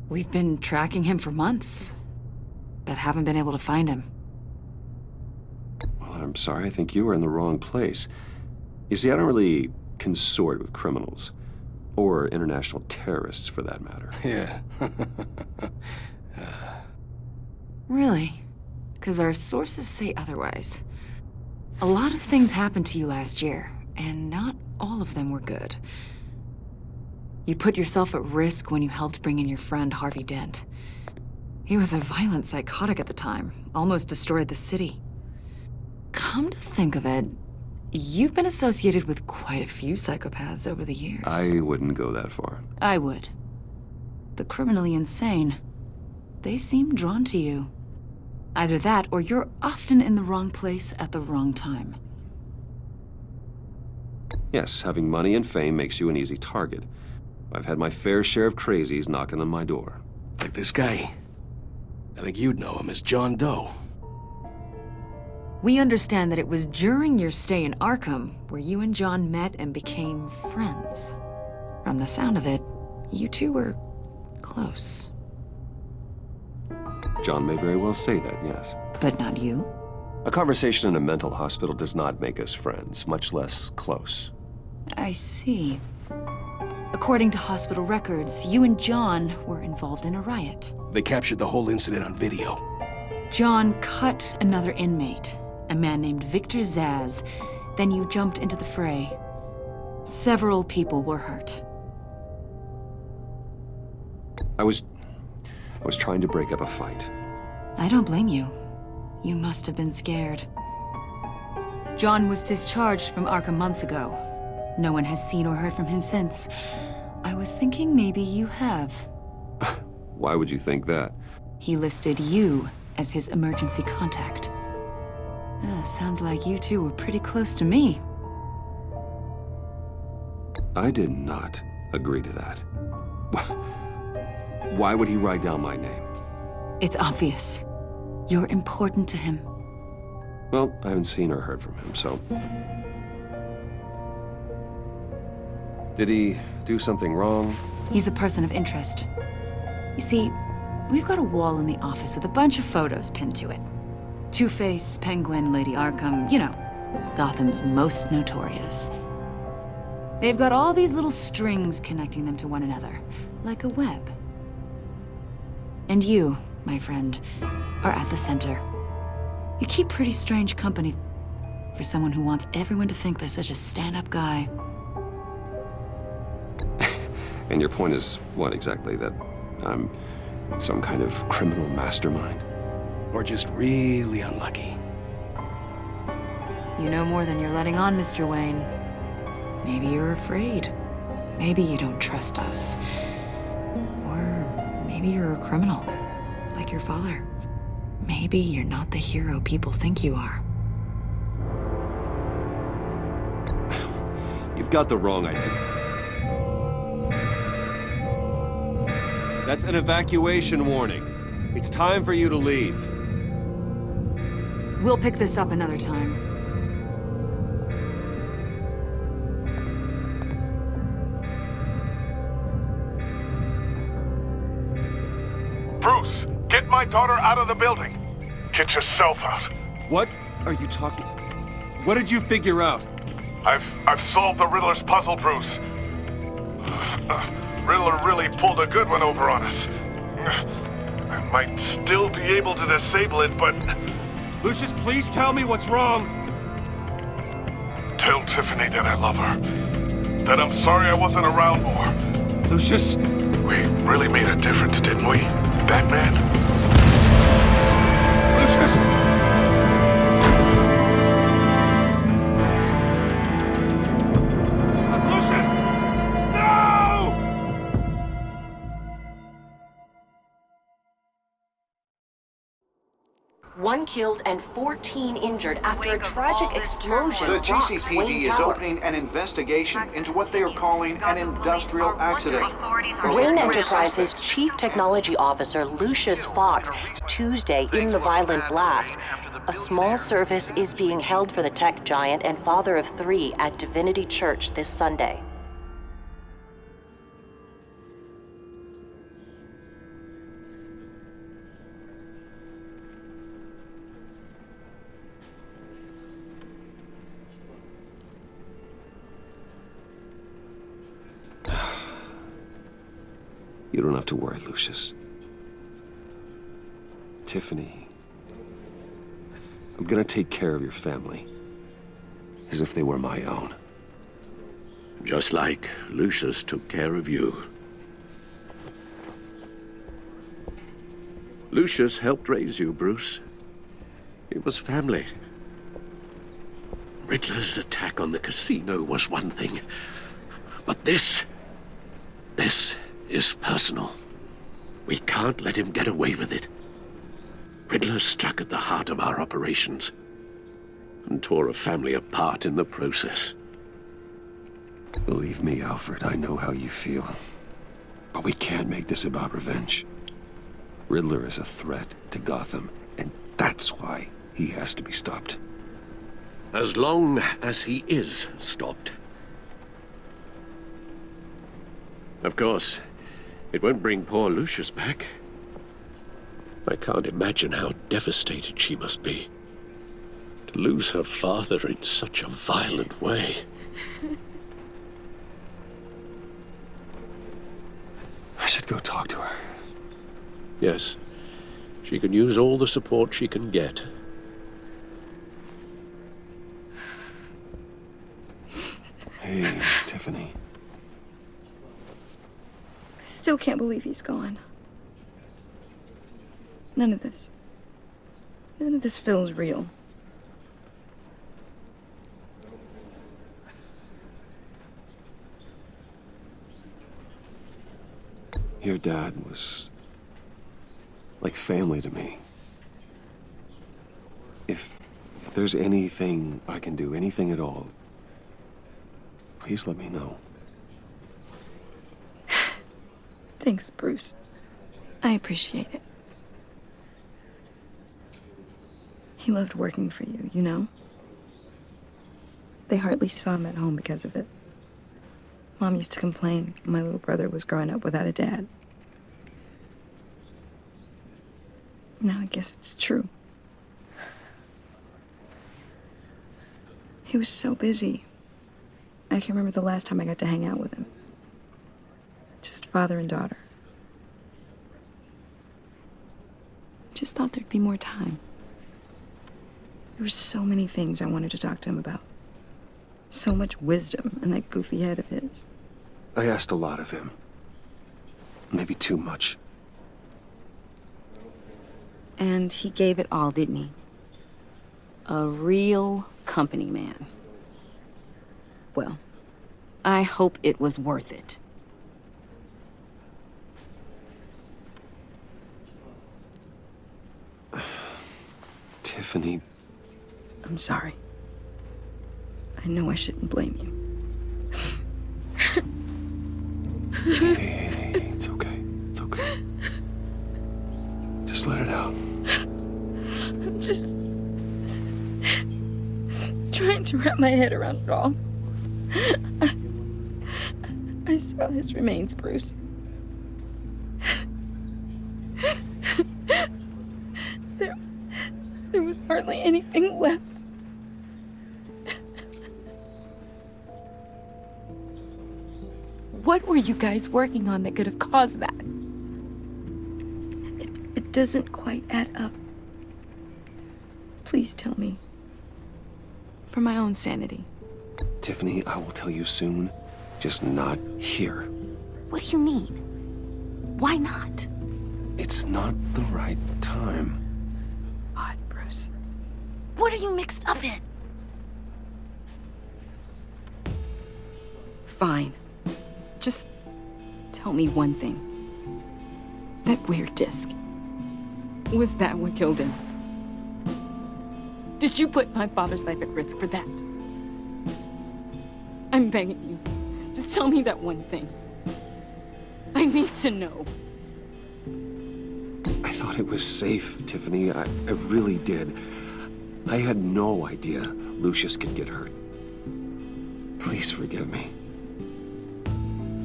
S12: We've been tracking him for months, but haven't been able to find him.
S1: Well, I'm sorry, I think you were in the wrong place. You see, I don't really consort with criminals. Or international terrorists, for that matter.
S6: Yeah.
S12: Really? Because our sources say otherwise. A lot of things happened to you last year, and not all of them were good. You put yourself at risk when you helped bring in your friend Harvey Dent. He was a violent psychotic at the time, almost destroyed the city. Come to think of it, you've been associated with quite a few psychopaths over the years.
S1: I wouldn't go that far.
S12: I would. The criminally insane. They seem drawn to you. Either that, or you're often in the wrong place at the wrong time.
S1: Yes, having money and fame makes you an easy target. I've had my fair share of crazies knocking on my door.
S6: Like this guy. I think you'd know him as John Doe.
S12: We understand that it was during your stay in Arkham where you and John met and became friends. From the sound of it, you two were close.
S1: John may very well say that, yes.
S12: But not you?
S1: A conversation in a mental hospital does not make us friends, much less close.
S12: I see. According to hospital records, you and John were involved in a riot.
S6: They captured the whole incident on video.
S12: John cut another inmate, a man named Victor Zsasz. Then you jumped into the fray. Several people were hurt.
S1: I was trying to break up a fight.
S12: I don't blame you. You must have been scared. John was discharged from Arkham months ago. No one has seen or heard from him since. I was thinking maybe you have.
S1: Why would you think that?
S12: He listed you as his emergency contact. Sounds like you two were pretty close to me.
S1: I did not agree to that. Why would he write down my name?
S12: It's obvious. You're important to him.
S1: Well, I haven't seen or heard from him, so... Did he do something wrong?
S12: He's a person of interest. You see, we've got a wall in the office with a bunch of photos pinned to it. Two-Face, Penguin, Lady Arkham, you know, Gotham's most notorious. They've got all these little strings connecting them to one another, like a web. And you, my friend, are at the center. You keep pretty strange company for someone who wants everyone to think they're such a stand-up guy.
S1: And your point is what exactly? That I'm some kind of criminal mastermind?
S6: Or just really unlucky?
S12: You know more than you're letting on, Mr. Wayne. Maybe you're afraid. Maybe you don't trust us. Or maybe you're a criminal, like your father. Maybe you're not the hero people think you are.
S1: You've got the wrong idea. That's an evacuation warning. It's time for you to leave.
S12: We'll pick this up another time.
S14: my daughter out of the building. Get yourself out.
S17: What are you talking? What did you figure out?
S14: I've solved the Riddler's puzzle, Bruce. Riddler really pulled a good one over on us. I might still be able to disable it, but...
S17: Lucius, please tell me what's wrong.
S14: Tell Tiffany that I love her. That I'm sorry I wasn't around more.
S17: Lucius!
S14: We really made a difference, didn't we, Batman?
S17: Lucius! Lucius! No!
S5: One killed and 14 injured after a tragic explosion
S2: The
S5: rocks Wayne
S2: GCPD is
S5: Tower.
S2: opening an investigation into what they are calling an industrial accident.
S5: Wayne Enterprises Chief Technology Officer Lucius Fox, Tuesday in the violent blast. A small service is being held for the tech giant and father of 3 at Divinity Church this Sunday.
S1: You don't have to worry, Lucius. Tiffany, I'm gonna take care of your family. As if they were my own.
S4: Just like Lucius took care of you. Lucius helped raise you, Bruce. It was family. Riddler's attack on the casino was one thing. But this is personal. We can't let him get away with it. Riddler struck at the heart of our operations and tore a family apart in the process.
S1: Believe me, Alfred, I know how you feel. But we can't make this about revenge. Riddler is a threat to Gotham, and that's why he has to be stopped.
S4: As long as he is stopped. Of course, it won't bring poor Lucius back. I can't imagine how devastated she must be. To lose her father in such a violent way.
S1: I should go talk to her.
S4: Yes, she can use all the support she can get.
S1: Hey, Tiffany.
S16: I still can't believe he's gone. None of this feels real.
S1: Your dad was like family to me. If there's anything I can do, anything at all, please let me know.
S16: Thanks, Bruce. I appreciate it. He loved working for you, you know? They hardly saw him at home because of it. Mom used to complain my little brother was growing up without a dad. Now I guess it's true. He was so busy. I can remember the last time I got to hang out with him. Just father and daughter. Just thought there'd be more time. There were so many things I wanted to talk to him about. So much wisdom in that goofy head of his.
S1: I asked a lot of him. Maybe too much.
S16: And he gave it all, didn't he? A real company man. Well, I hope it was worth it.
S1: Tiffany.
S16: I'm sorry. I know I shouldn't blame you.
S1: Hey, it's okay. It's okay. Just let it out.
S16: I'm just trying to wrap my head around it all. I saw his remains, Bruce. hardly anything left. What were you guys working on that could have caused that? It doesn't quite add up. Please tell me. For my own sanity.
S1: Tiffany, I will tell you soon. Just not here.
S5: What do you mean? Why not?
S1: It's not the right time.
S16: What, Bruce?
S5: What are you mixed up in?
S16: Fine. Just tell me one thing. That weird disc. Was that what killed him? Did you put my father's life at risk for that? I'm begging you. Just tell me that one thing. I need to know.
S1: I thought it was safe, Tiffany. I really did. I had no idea Lucius could get hurt. Please forgive me.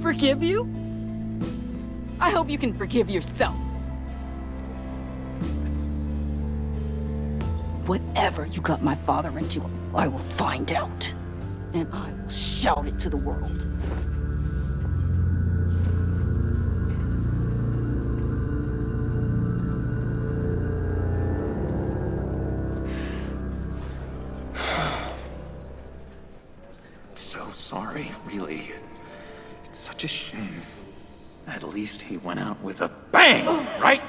S16: Forgive you? I hope you can forgive yourself. Whatever you got my father into, I will find out. And I will shout it to the world.
S18: So sorry, really. It's such a shame. At least he went out with a bang, right?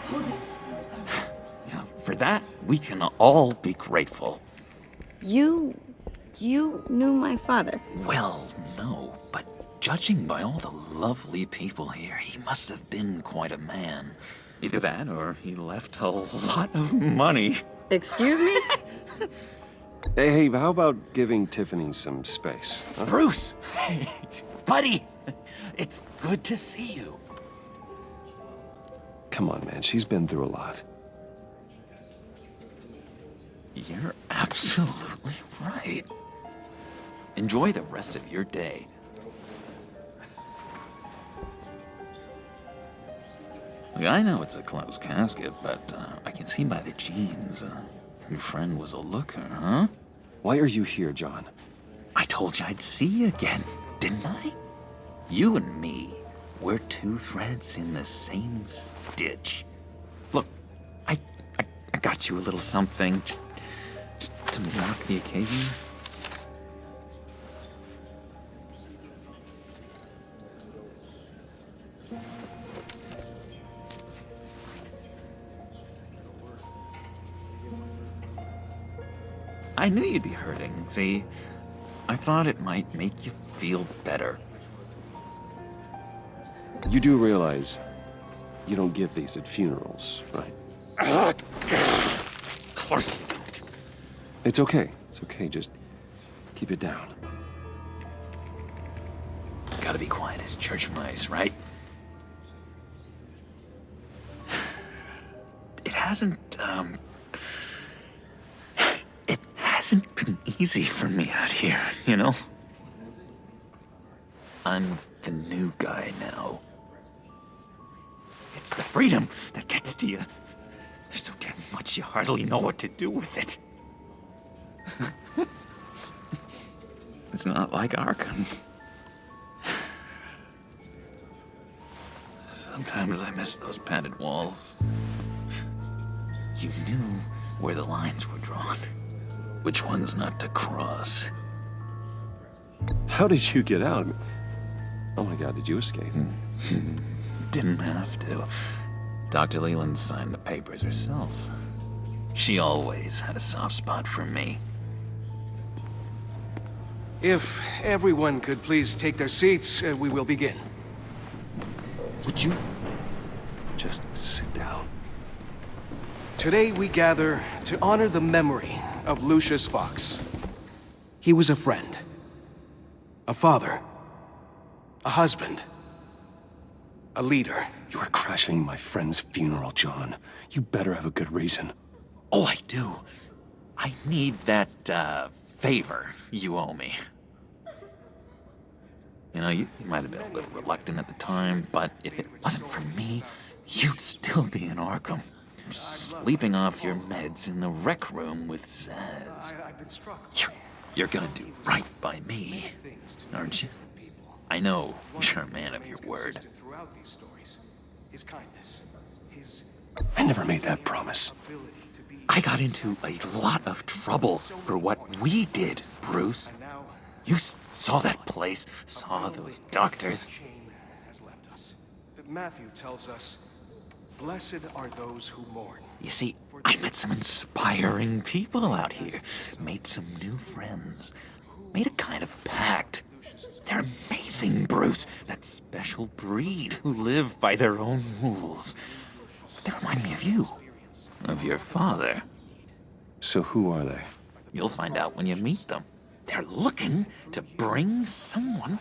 S18: Yeah, for that, we can all be grateful.
S16: You knew my father?
S18: Well, no, but judging by all the lovely people here, he must have been quite a man. Either that, or he left a lot of money.
S16: Excuse me?
S1: Hey, how about giving Tiffany some space? Huh?
S18: Bruce! Hey, buddy! It's good to see you.
S1: Come on, man. She's been through a lot.
S18: You're absolutely right. Enjoy the rest of your day. Look, I know it's a closed casket, but I can see by the jeans, your friend was a looker, huh?
S1: Why are you here, John?
S18: I told you I'd see you again, didn't I? You and me, we're two threads in the same stitch. Look, I got you a little something, just to mark the occasion. I knew you'd be hurting, see? I thought it might make you feel better.
S1: You do realize you don't give these at funerals, right?
S18: Of course you don't.
S1: It's okay. It's okay. Just keep it down.
S18: Gotta be quiet as church mice, right? It hasn't been easy for me out here, you know? I'm the new guy now. It's the freedom that gets to you. There's so damn much you hardly know what to do with it. It's not like Arkham. Sometimes I miss those padded walls. You knew where the lines were drawn. Which ones not to cross.
S1: How did you get out? Oh my God, did you escape?
S18: Didn't have to. Dr. Leland signed the papers herself. She always had a soft spot for me.
S19: If everyone could please take their seats, we will begin.
S1: Would you just sit down?
S19: Today we gather to honor the memory of Lucius Fox. He was a friend, a father, a husband, a leader.
S1: You are crashing my friend's funeral, John. You better have a good reason.
S18: Oh, I do. I need that, favor you owe me. You know, you might have been a little reluctant at the time, but if it wasn't for me, you'd still be in Arkham. sleeping off your meds in the rec room with Zaz. You're gonna do right by me, aren't you? I know you're a man of your word.
S1: I never made that promise.
S18: I got into a lot of trouble for what we did, Bruce. You saw that place, saw those doctors.
S19: Matthew tells us, "Blessed are those who mourn."
S18: You see, I met some inspiring people out here, made some new friends, made a kind of pact. They're amazing, Bruce, that special breed who live by their own rules. They remind me of you, of your father.
S1: So who are they?
S18: You'll find out when you meet them. They're looking to bring someone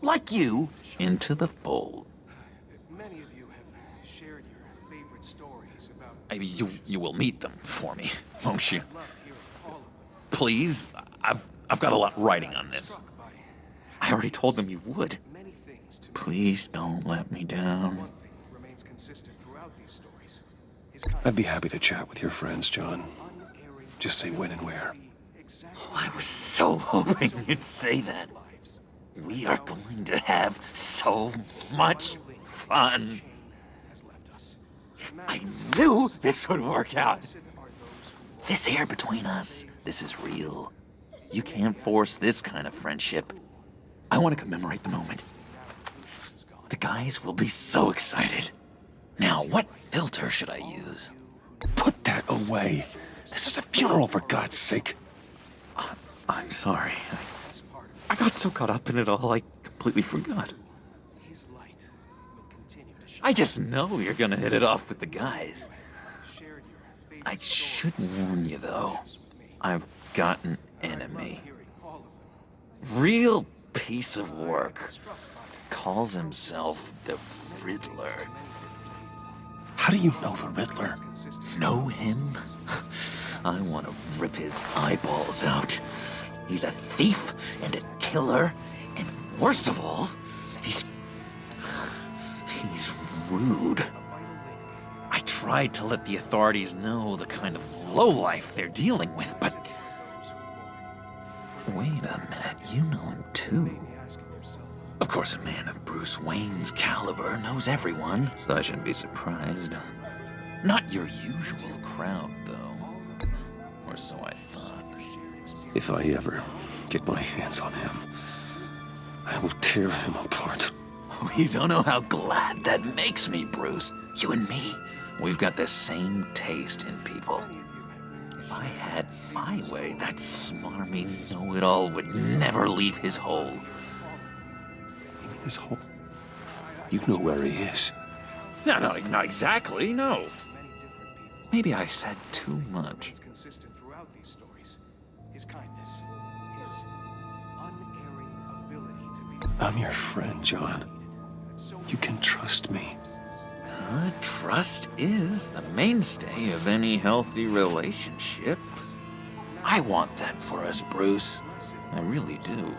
S18: like you into the fold.
S19: Many of you have shared your favorite stories about.
S18: You will meet them for me, won't you? Please, I've got a lot riding on this. I already told them you would. Please don't let me down.
S1: I'd be happy to chat with your friends, John. Just say when and where.
S18: I was so hoping you'd say that. We are going to have so much fun. I knew this would work out. This air between us, this is real. You can't force this kind of friendship. I want to commemorate the moment. The guys will be so excited. Now, what filter should I use?
S1: Put that away. This is a funeral, for God's sake.
S18: I'm sorry. I got so caught up in it all, I completely forgot. I just know you're gonna hit it off with the guys. I should warn you, though. I've got an enemy. Real piece of work. Calls himself the Riddler.
S1: How do you know the Riddler?
S18: Know him? I want to rip his eyeballs out. He's a thief and a killer, and worst of all, he's rude. I tried to let the authorities know the kind of lowlife they're dealing with, but... Wait a minute, you know him too. Of course, a man of Bruce Wayne's caliber knows everyone, so I shouldn't be surprised. Not your usual crowd, though. Or so I thought.
S1: If I ever get my hands on him, I will tear him apart.
S18: You don't know how glad that makes me, Bruce. You and me, we've got the same taste in people. If I had my way, that smarmy know-it-all would never leave his hole.
S1: His hole? You know where he is.
S18: No, not exactly, no. Maybe I said too much.
S1: I'm your friend, John. You can trust me.
S18: Trust is the mainstay of any healthy relationship. I want that for us, Bruce. I really do.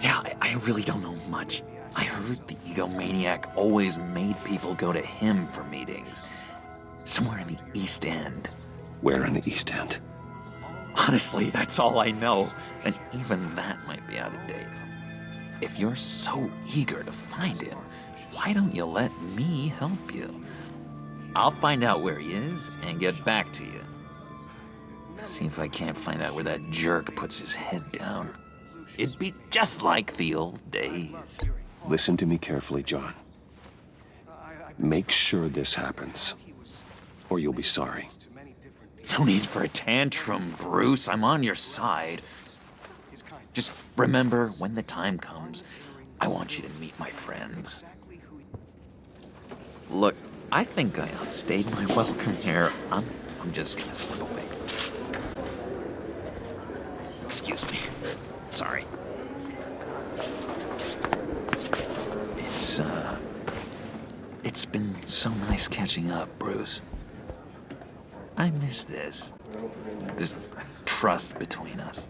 S18: Yeah, I really don't know much. I heard the egomaniac always made people go to him for meetings. Somewhere in the East End.
S1: Where in the East End?
S18: Honestly, that's all I know. And even that might be out of date. If you're so eager to find him, why don't you let me help you? I'll find out where he is and get back to you. See if I can't find out where that jerk puts his head down. It'd be just like the old days.
S1: Listen to me carefully, John. Make sure this happens, or you'll be sorry.
S18: No need for a tantrum, Bruce. I'm on your side. Just remember, when the time comes, I want you to meet my friends. Look, I think I outstayed my welcome here. I'm just gonna slip away. Excuse me. Sorry. It's been so nice catching up, Bruce. I miss this trust between us.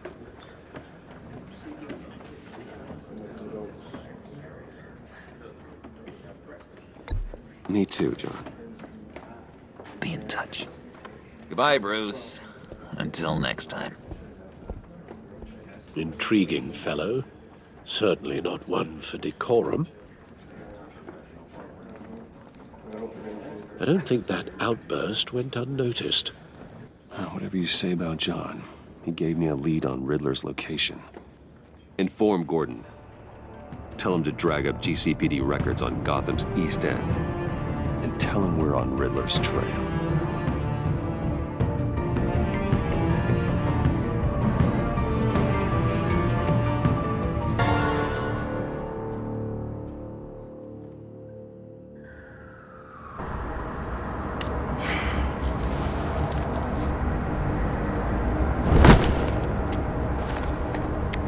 S1: Me too, John.
S18: Goodbye, Bruce. Until next time.
S3: Intriguing fellow. Certainly not one for decorum. I don't think that outburst went unnoticed.
S1: Whatever you say about John, he gave me a lead on Riddler's location. Inform Gordon. Tell him to drag up GCPD records on Gotham's East End. And tell him we're on Riddler's trail.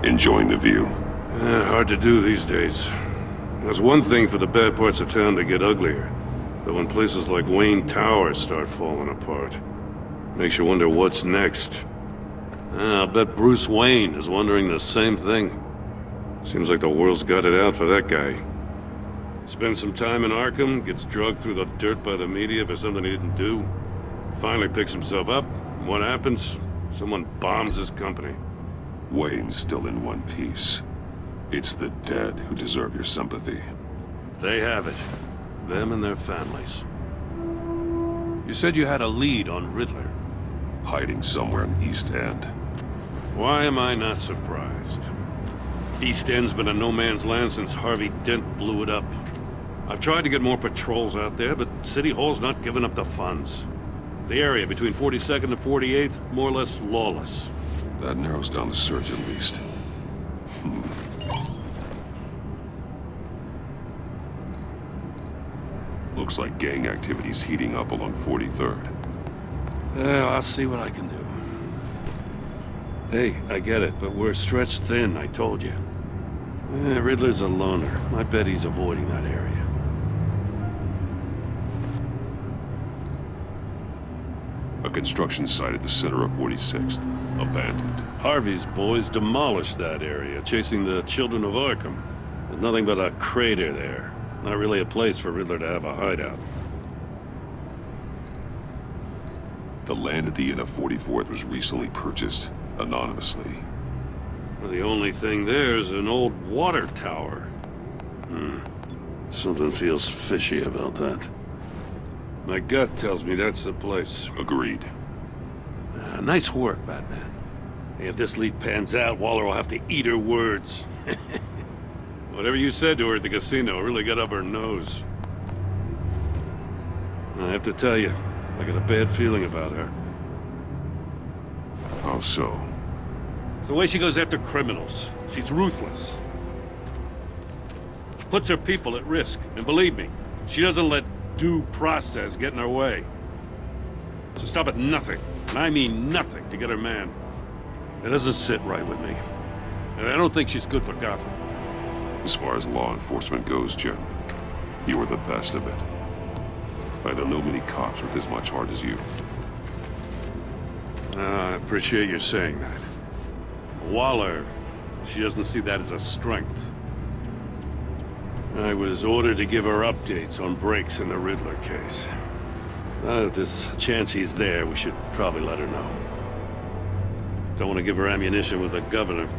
S8: Enjoying the view.
S10: Hard to do these days. There's one thing for the bad parts of town to get uglier, but when places like Wayne Tower start falling apart, makes you wonder what's next. I'll bet Bruce Wayne is wondering the same thing. Seems like the world's got it out for that guy. Spends some time in Arkham, gets drugged through the dirt by the media for something he didn't do. Finally picks himself up. What happens? Someone bombs his company.
S8: Wayne's still in one piece. It's the dead who deserve your sympathy.
S10: They have it. Them and their families. You said you had a lead on Riddler.
S8: Hiding somewhere in East End.
S10: Why am I not surprised? East End's been a no-man's land since Harvey Dent blew it up. I've tried to get more patrols out there, but City Hall's not giving up the funds. The area between 42nd and 48th, more or less lawless.
S8: That narrows down the search at least. Looks like gang activity's heating up along 43rd.
S10: Well, I'll see what I can do. Hey, I get it, but we're stretched thin, I told you. Riddler's a loner. I bet he's avoiding that area.
S8: A construction site at the center of 46th. Abandoned.
S10: Harvey's boys demolished that area, chasing the children of Arkham. There's nothing but a crater there. Not really a place for Riddler to have a hideout.
S8: The land at the end of 44th was recently purchased, anonymously.
S10: Well, the only thing there is an old water tower. Something feels fishy about that. My gut tells me that's the place.
S8: Agreed.
S10: Nice work, Batman. Hey, if this lead pans out, Waller will have to eat her words. Whatever you said to her at the casino really got up her nose. I have to tell you, I got a bad feeling about her.
S8: How so?
S10: It's the way she goes after criminals. She's ruthless. Puts her people at risk. And believe me, she doesn't let due process get in her way. So stop at nothing, and I mean nothing, to get her man. It doesn't sit right with me. And I don't think she's good for Gotham.
S8: As far as law enforcement goes, Jim, you are the best of it. I don't know many cops with as much heart as you.
S10: I appreciate you saying that. Waller, she doesn't see that as a strength. I was ordered to give her updates on breaks in the Riddler case. If there's a chance he's there, we should probably let her know. Don't want to give her ammunition with the governor.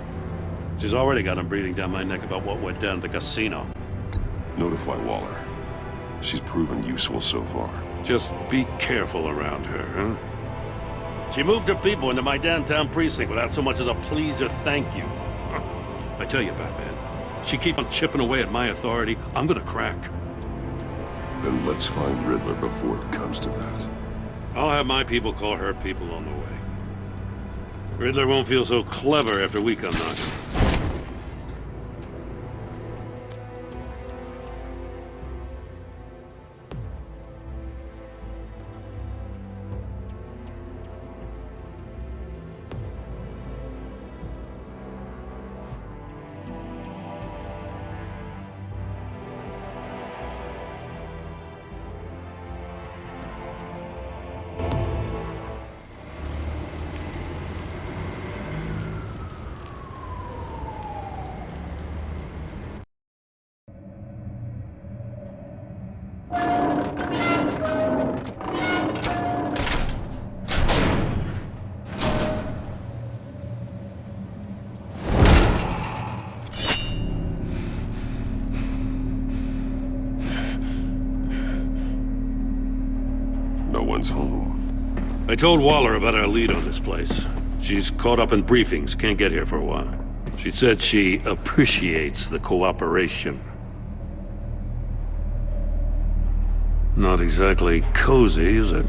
S10: She's already got him breathing down my neck about what went down at the casino.
S8: Notify Waller. She's proven useful so far.
S10: Just be careful around her, huh? She moved her people into my downtown precinct without so much as a please or thank you. I tell you, Batman, she keep on chipping away at my authority, I'm gonna crack.
S8: Then let's find Riddler before it comes to that.
S10: I'll have my people call her people on the way. Riddler won't feel so clever after we come knocking.
S8: everyone's home.
S10: I told Waller about our lead on this place. She's caught up in briefings, can't get here for a while. She said she appreciates the cooperation. Not exactly cozy, is it?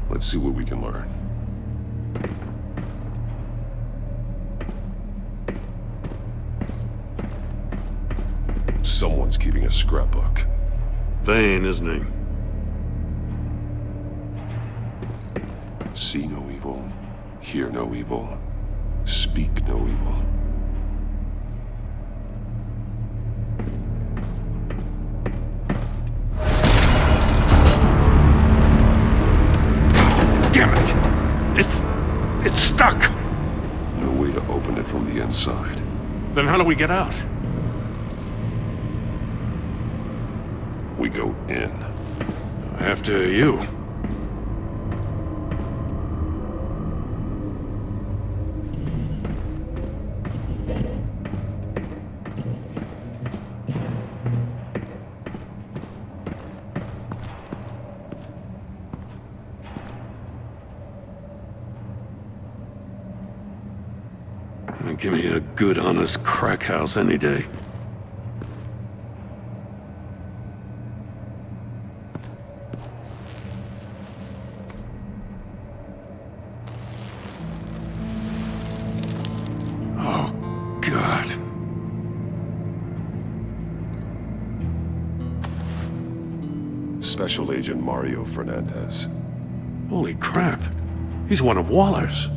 S8: Let's see what we can learn. Someone's keeping a scrapbook.
S10: Vane, isn't he?
S8: See no evil, hear no evil, speak no evil.
S10: Damn it! It's stuck!
S8: No way to open it from the inside.
S10: Then how do we get out?
S8: We go in.
S10: After you. Give me a good, honest crack house any day. Oh, God.
S8: Special Agent Mario Fernandez.
S10: Holy crap. He's one of Waller's.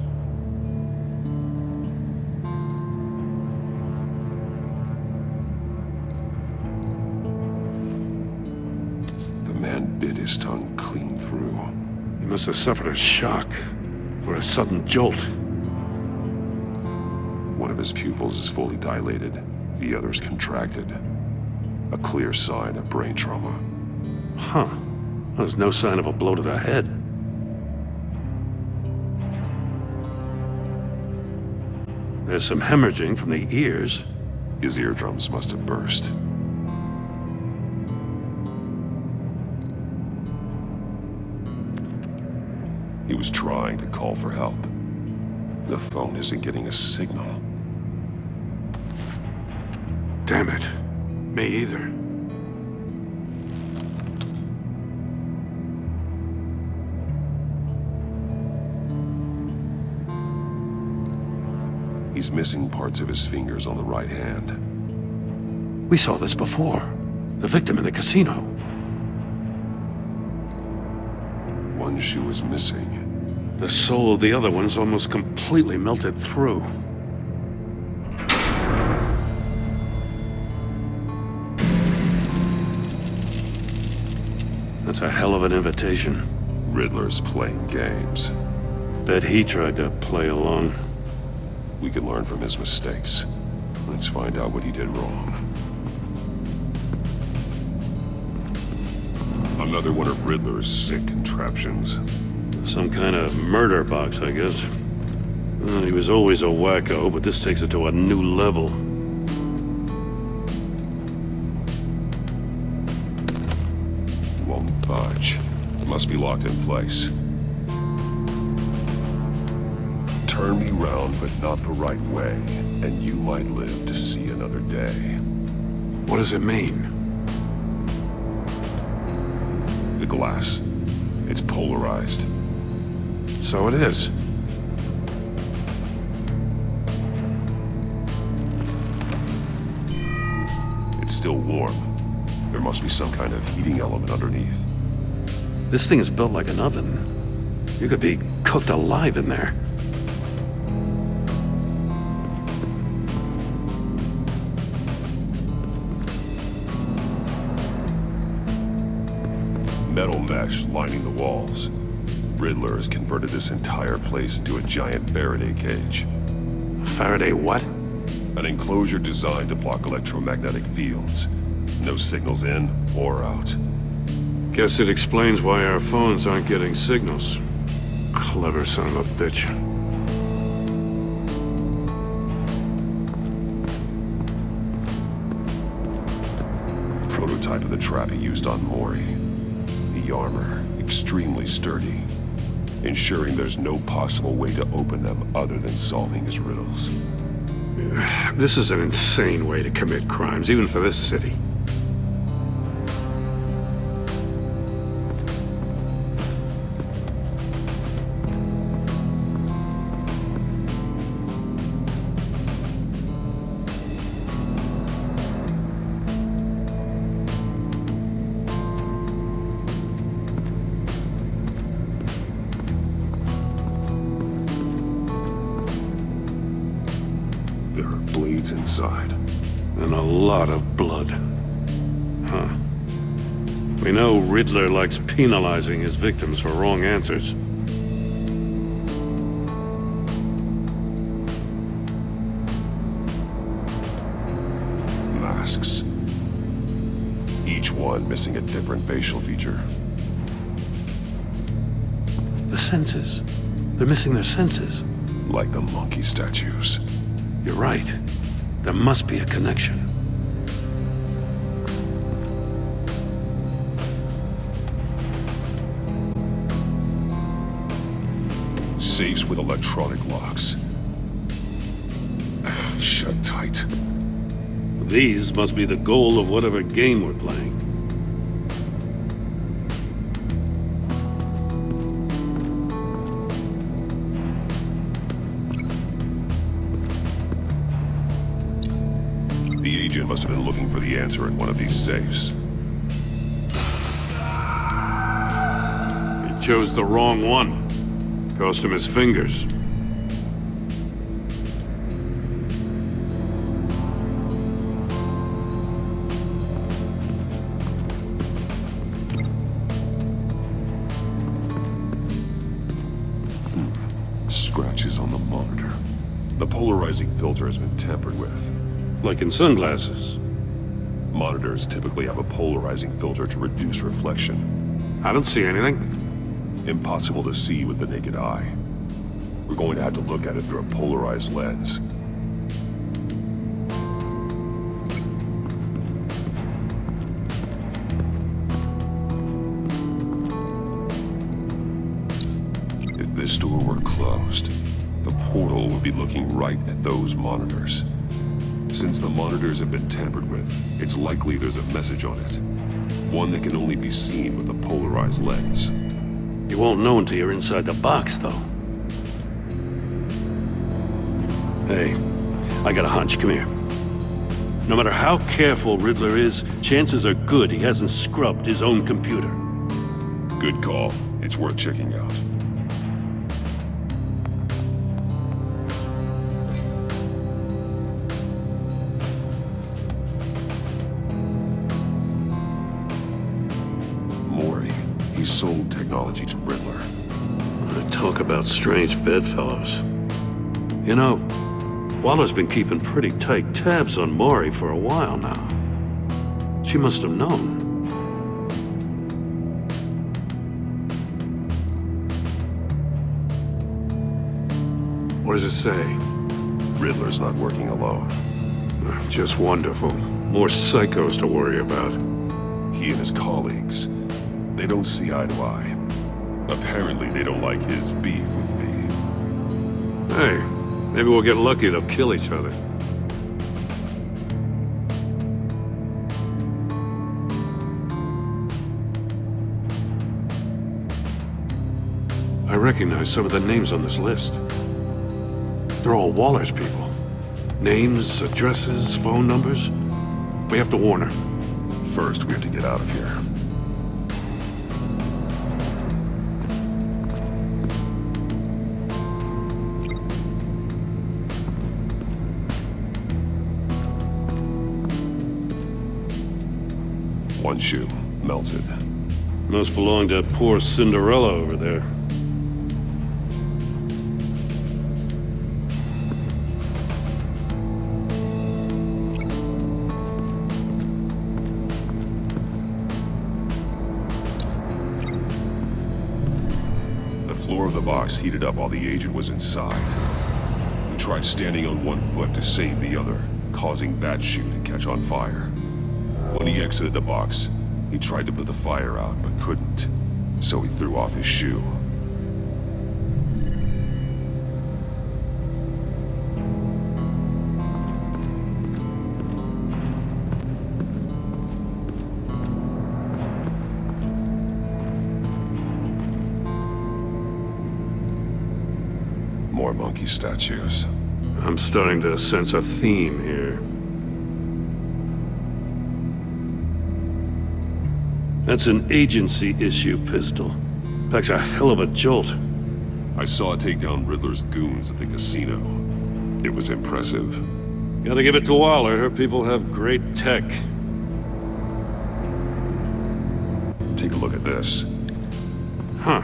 S8: Bit his tongue clean through.
S10: He must have suffered a shock, or a sudden jolt.
S8: One of his pupils is fully dilated, the other's contracted. A clear sign of brain trauma.
S10: Huh. There's no sign of a blow to the head. There's some hemorrhaging from the ears.
S8: His eardrums must have burst. He was trying to call for help. The phone isn't getting a signal.
S10: Damn it. Me either.
S8: He's missing parts of his fingers on the right hand.
S10: We saw this before. The victim in the casino.
S8: One shoe is missing.
S10: The sole of the other one's almost completely melted through. That's a hell of an invitation.
S8: Riddler's playing games.
S10: Bet he tried to play along.
S8: We can learn from his mistakes. Let's find out what he did wrong. Another one of Riddler's sick contraptions.
S10: Some kind of murder box, I guess. Well, he was always a wacko, but this takes it to a new level.
S8: Won't budge. It must be locked in place. Turn me round, but not the right way, and you might live to see another day.
S10: What does it mean?
S8: The glass. It's polarized.
S10: So it is.
S8: It's still warm. There must be some kind of heating element underneath.
S10: This thing is built like an oven. You could be cooked alive in there.
S8: Metal mesh lining the walls. Riddler has converted this entire place into a giant Faraday cage.
S10: A Faraday what?
S8: An enclosure designed to block electromagnetic fields. No signals in or out.
S10: Guess it explains why our phones aren't getting signals. Clever son of a bitch.
S8: Prototype of the trap he used on Mori. He heavy armor, extremely sturdy, ensuring there's no possible way to open them other than solving his riddles.
S20: This is an insane way to commit crimes, even for this city.
S8: Inside.
S20: And a lot of blood. Huh. We know Riddler likes penalizing his victims for wrong answers.
S8: Masks. Each one missing a different facial feature.
S20: The senses. They're missing their senses.
S8: Like the monkey statues.
S20: You're right. There must be a connection.
S8: Safes with electronic locks. Shut tight.
S20: These must be the goal of whatever game we're playing.
S8: The agent must have been looking for the answer in one of these safes.
S20: He chose the wrong one. Cost him his fingers.
S8: Scratches on the monitor. The polarizing filter has been tampered with.
S20: Like in sunglasses.
S8: Monitors typically have a polarizing filter to reduce reflection.
S20: I don't see anything.
S8: Impossible to see with the naked eye. We're going to have to look at it through a polarized lens. If this door were closed, the portal would be looking right at those monitors. Since the monitors have been tampered with, it's likely there's a message on it. One that can only be seen with a polarized lens.
S20: You won't know until you're inside the box, though. Hey, I got a hunch. Come here. No matter how careful Riddler is, chances are good he hasn't scrubbed his own computer.
S8: Good call. It's worth checking out. He sold technology to Riddler.
S20: Talk about strange bedfellows. You know, Waller's been keeping pretty tight tabs on Maury for a while now. She must have known. What does it say?
S8: Riddler's not working alone.
S20: Just wonderful. More psychos to worry about.
S8: He and his colleagues, they don't see eye to eye. Apparently, they don't like his beef with me.
S20: Hey, maybe we'll get lucky they'll kill each other. I recognize some of the names on this list. They're all Waller's people. Names, addresses, phone numbers. We have to warn her.
S8: First, we have to get out of here. One shoe, melted.
S20: Must belong to that poor Cinderella over there.
S8: The floor of the box heated up while the agent was inside. He tried standing on one foot to save the other, causing that shoe to catch on fire. When he exited the box, He tried to put the fire out, but couldn't. So he threw off his shoe. More monkey statues.
S20: I'm starting to sense a theme here. That's an agency issue pistol. Packs a hell of a jolt.
S8: I saw it take down Riddler's goons at the casino. It was impressive.
S20: Gotta give it to Waller. Her people have great tech.
S8: Take a look at this.
S20: Huh.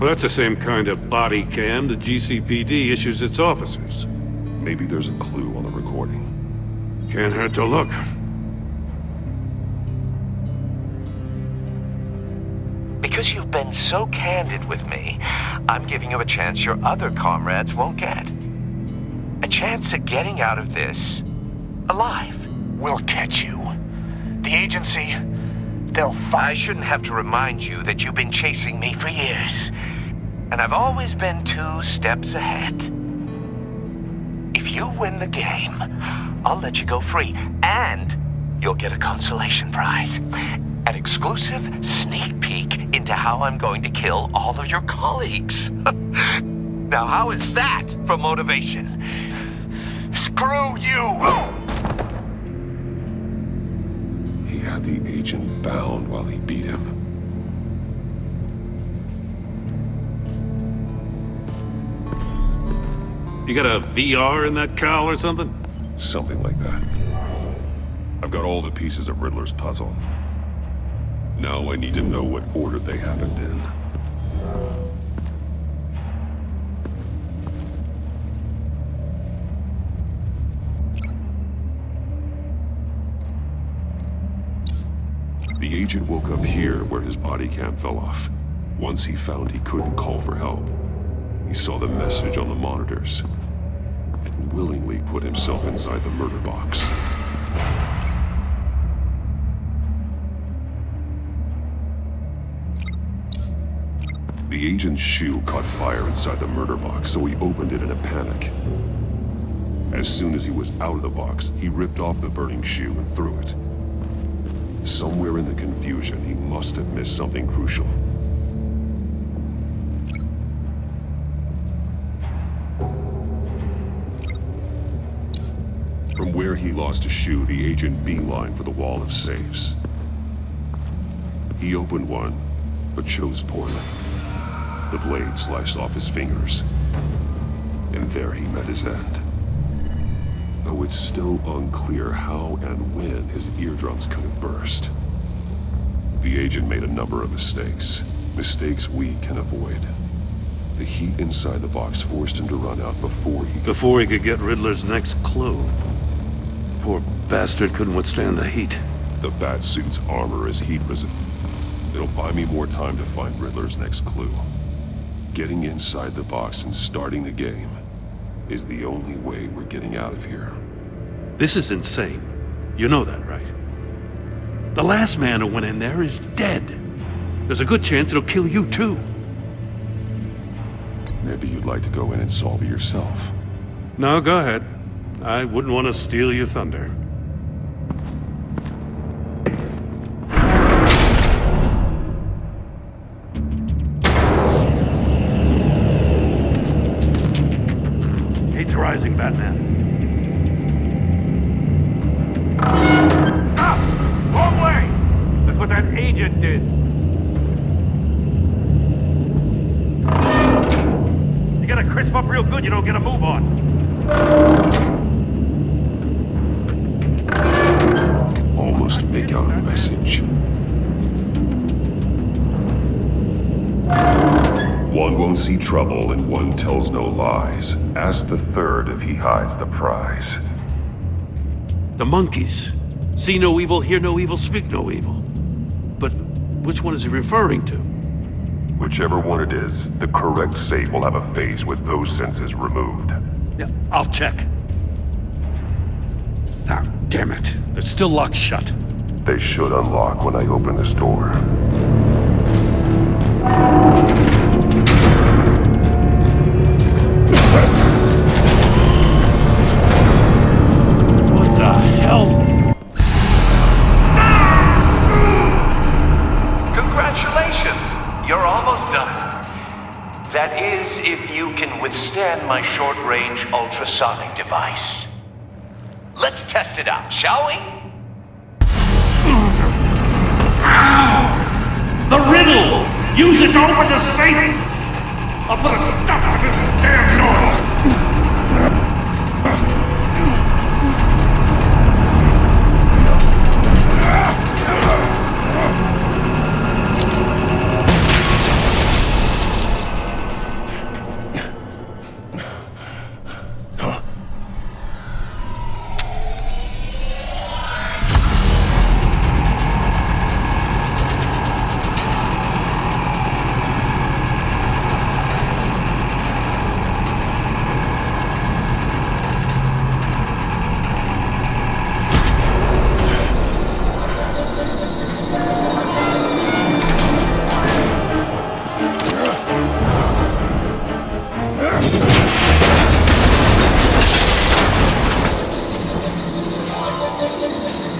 S20: Well, that's the same kind of body cam the GCPD issues its officers.
S8: Maybe there's a clue on the recording.
S20: Can't hurt to look.
S9: Because you've been so candid with me, I'm giving you a chance your other comrades won't get. A chance at getting out of this alive.
S2: We'll catch you. The agency, they'll find...
S9: I shouldn't have to remind you that you've been chasing me for years. And I've always been 2 steps ahead. If you win the game, I'll let you go free. And you'll get a consolation prize. An exclusive sneak peek into how I'm going to kill all of your colleagues. Now, how is that for motivation?
S2: Screw you!
S8: He had the agent bound while he beat him.
S20: You got a VR in that cowl or something?
S8: Something like that. I've got all the pieces of Riddler's puzzle. Now I need to know what order they happened in. The agent woke up here where his body cam fell off. Once he found he couldn't call for help, he saw the message on the monitors and willingly put himself inside the murder box. The agent's shoe caught fire inside the murder box, so he opened it in a panic. As soon as he was out of the box, he ripped off the burning shoe and threw it. Somewhere in the confusion, he must have missed something crucial. From where he lost a shoe, the agent beelined for the wall of safes. He opened one, but chose poorly. The blade sliced off his fingers, and there he met his end. Though it's still unclear how and when his eardrums could have burst. The agent made a number of mistakes. Mistakes we can avoid. The heat inside the box forced him to run out before he
S20: could get Riddler's next clue. Poor bastard couldn't withstand the heat.
S8: The Batsuit's armor is heat resistant. It'll buy me more time to find Riddler's next clue. Getting inside the box and starting the game is the only way we're getting out of here.
S20: This is insane. You know that, right? The last man who went in there is dead. There's a good chance it'll kill you too.
S8: Maybe you'd like to go in and solve it yourself.
S20: No, go ahead. I wouldn't want to steal your thunder. Rising, Batman.
S10: Stop! Wrong way! That's what that agent did. You gotta crisp up real good, you don't get a move on.
S8: Almost make out a message. One won't see trouble and one tells no lies. Ask the third if he hides the prize.
S20: The monkeys. See no evil, hear no evil, speak no evil. But which one is he referring to?
S8: Whichever one it is, the correct safe will have a face with those senses removed.
S20: Yeah, I'll check. Ah, damn it. They're still locked shut.
S8: They should unlock when I open this door.
S20: What the hell?
S9: Congratulations! You're almost done. That is, if you can withstand my short-range ultrasonic device. Let's test it out, shall we?
S10: The riddle! Use it to open the safe! I'll put a stop to this damn noise!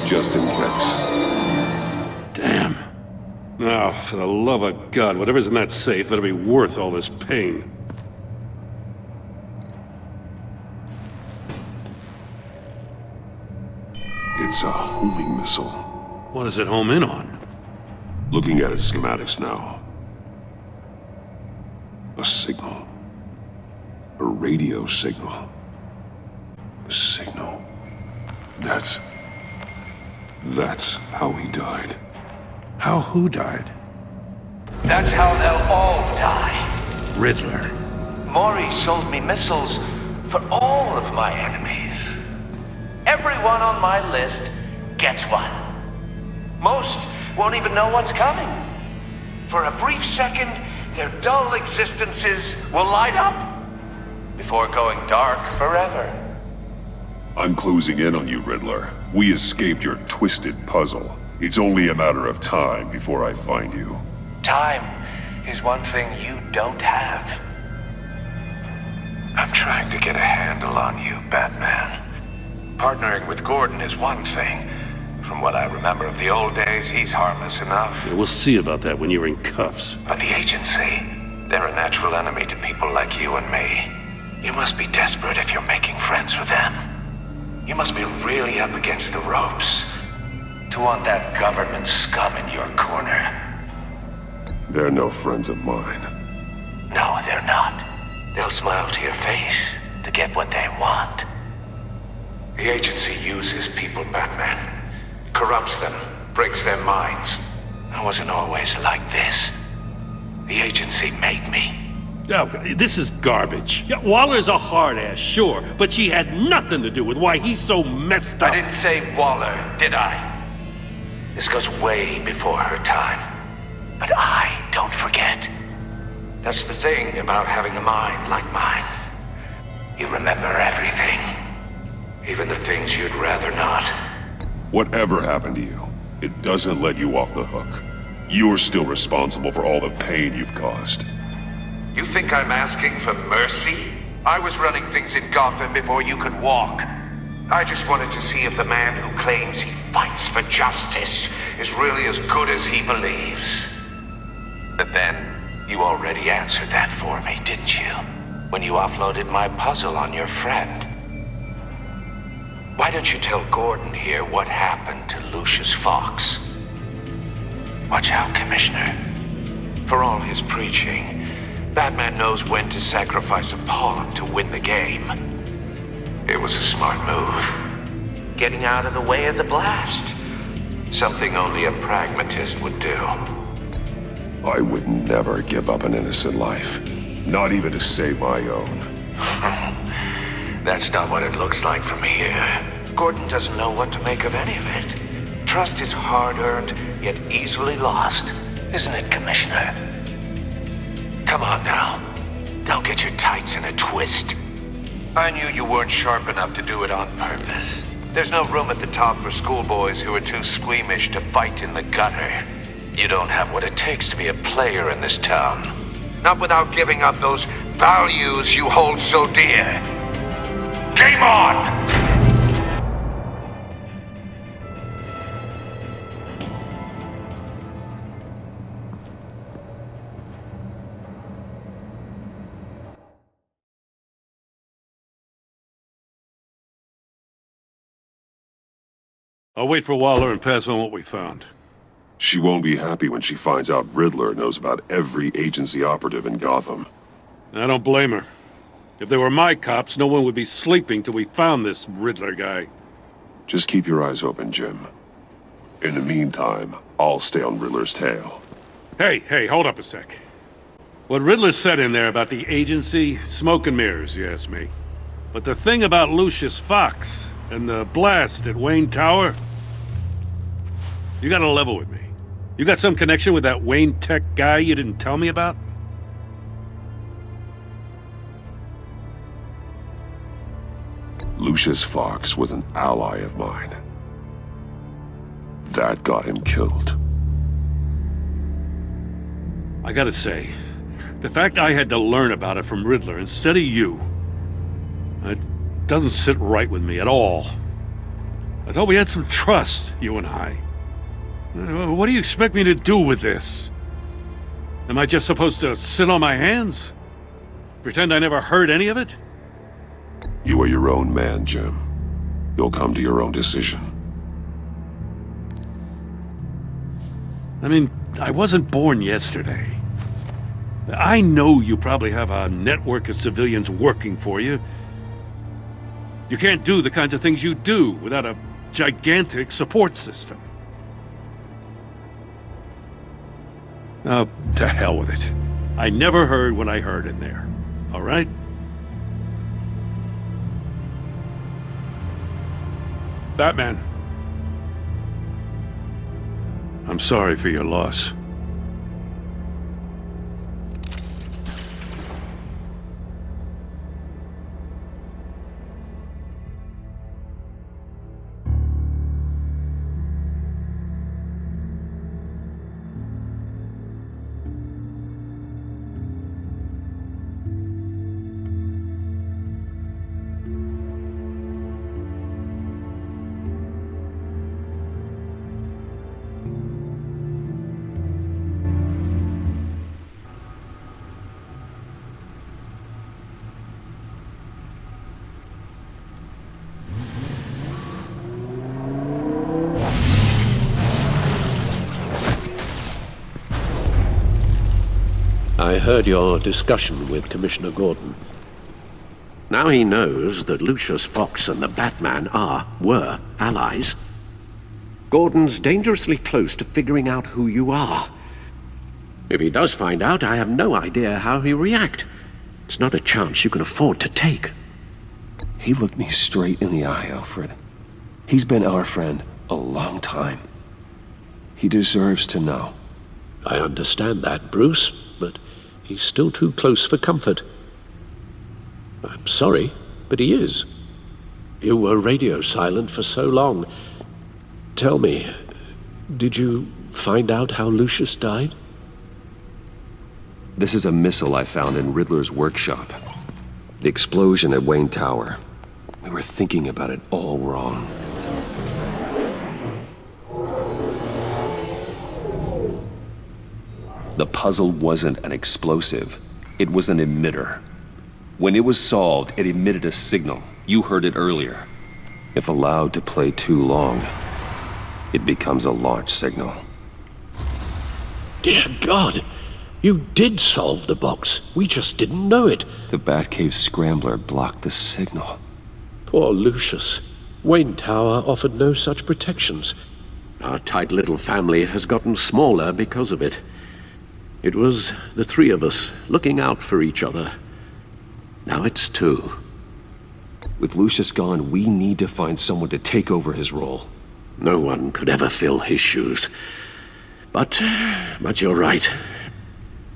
S8: Just in case.
S20: Damn. Now, for the love of God, whatever's in that safe better be worth all this pain.
S8: It's a homing missile.
S20: What does it home in on?
S8: Looking at its schematics now. A signal. A radio signal. A signal. That's how he died.
S20: How who died?
S9: That's how they'll all die.
S20: Riddler.
S9: Maury sold me missiles for all of my enemies. Everyone on my list gets one. Most won't even know what's coming. For a brief second, their dull existences will light up before going dark forever.
S8: I'm closing in on you, Riddler. We escaped your twisted puzzle. It's only a matter of time before I find you.
S9: Time is one thing you don't have. I'm trying to get a handle on you, Batman. Partnering with Gordon is one thing. From what I remember of the old days, he's harmless enough.
S20: Yeah, we'll see about that when you're in cuffs.
S9: But the agency, they're a natural enemy to people like you and me. You must be desperate if you're making friends with them. You must be really up against the ropes to want that government scum in your corner.
S8: They're no friends of mine.
S9: No, they're not. They'll smile to your face to get what they want. The agency uses people, Batman. Corrupts them, breaks their minds. I wasn't always like this. The agency made me.
S20: Oh, this is garbage. Yeah, Waller's a hard-ass, sure, but she had nothing to do with why he's so messed up.
S9: I didn't say Waller, did I? This goes way before her time. But I don't forget. That's the thing about having a mind like mine. You remember everything. Even the things you'd rather not.
S8: Whatever happened to you, it doesn't let you off the hook. You're still responsible for all the pain you've caused.
S9: You think I'm asking for mercy? I was running things in Gotham before you could walk. I just wanted to see if the man who claims he fights for justice is really as good as he believes. But then, you already answered that for me, didn't you? When you offloaded my puzzle on your friend. Why don't you tell Gordon here what happened to Lucius Fox? Watch out, Commissioner. For all his preaching, Batman knows when to sacrifice a pawn to win the game. It was a smart move. Getting out of the way of the blast. Something only a pragmatist would do.
S8: I would never give up an innocent life. Not even to save my own.
S9: That's not what it looks like from here. Gordon doesn't know what to make of any of it. Trust is hard-earned, yet easily lost. Isn't it, Commissioner? Come on now. Don't get your tights in a twist. I knew you weren't sharp enough to do it on purpose. There's no room at the top for schoolboys who are too squeamish to fight in the gutter. You don't have what it takes to be a player in this town. Not without giving up those values you hold so dear. Game on!
S20: I'll wait for Waller and pass on what we found.
S8: She won't be happy when she finds out Riddler knows about every agency operative in Gotham.
S20: I don't blame her. If they were my cops, no one would be sleeping till we found this Riddler guy.
S8: Just keep your eyes open, Jim. In the meantime, I'll stay on Riddler's tail.
S20: Hey, hold up a sec. What Riddler said in there about the agency, smoke and mirrors, you ask me. But the thing about Lucius Fox and the blast at Wayne Tower, you gotta level with me. You got some connection with that Wayne Tech guy you didn't tell me about?
S8: Lucius Fox was an ally of mine. That got him killed.
S20: I gotta say, the fact I had to learn about it from Riddler instead of you, it doesn't sit right with me at all. I thought we had some trust, you and I. What do you expect me to do with this? Am I just supposed to sit on my hands? Pretend I never heard any of it?
S8: You are your own man, Jim. You'll come to your own decision.
S20: I mean, I wasn't born yesterday. I know you probably have a network of civilians working for you. You can't do the kinds of things you do without a gigantic support system. Oh, to hell with it. I never heard what I heard in there. All right? Batman. I'm sorry for your loss.
S4: I heard your discussion with Commissioner Gordon. Now he knows that Lucius Fox and the Batman were allies. Gordon's dangerously close to figuring out who you are. If he does find out, I have no idea how he'll react. It's not a chance you can afford to take.
S1: He looked me straight in the eye, Alfred. He's been our friend a long time. He deserves to know.
S4: I understand that, Bruce, but he's still too close for comfort. I'm sorry, but he is. You were radio silent for so long. Tell me, did you find out how Lucius died?
S1: This is a missile I found in Riddler's workshop. The explosion at Wayne Tower. We were thinking about it all wrong. The puzzle wasn't an explosive. It was an emitter. When it was solved, it emitted a signal. You heard it earlier. If allowed to play too long, it becomes a launch signal.
S4: Dear God! You did solve the box. We just didn't know it.
S1: The Batcave Scrambler blocked the signal.
S4: Poor Lucius. Wayne Tower offered no such protections. Our tight little family has gotten smaller because of it. It was the three of us looking out for each other. Now it's two.
S1: With Lucius gone, we need to find someone to take over his role.
S4: No one could ever fill his shoes. But you're right.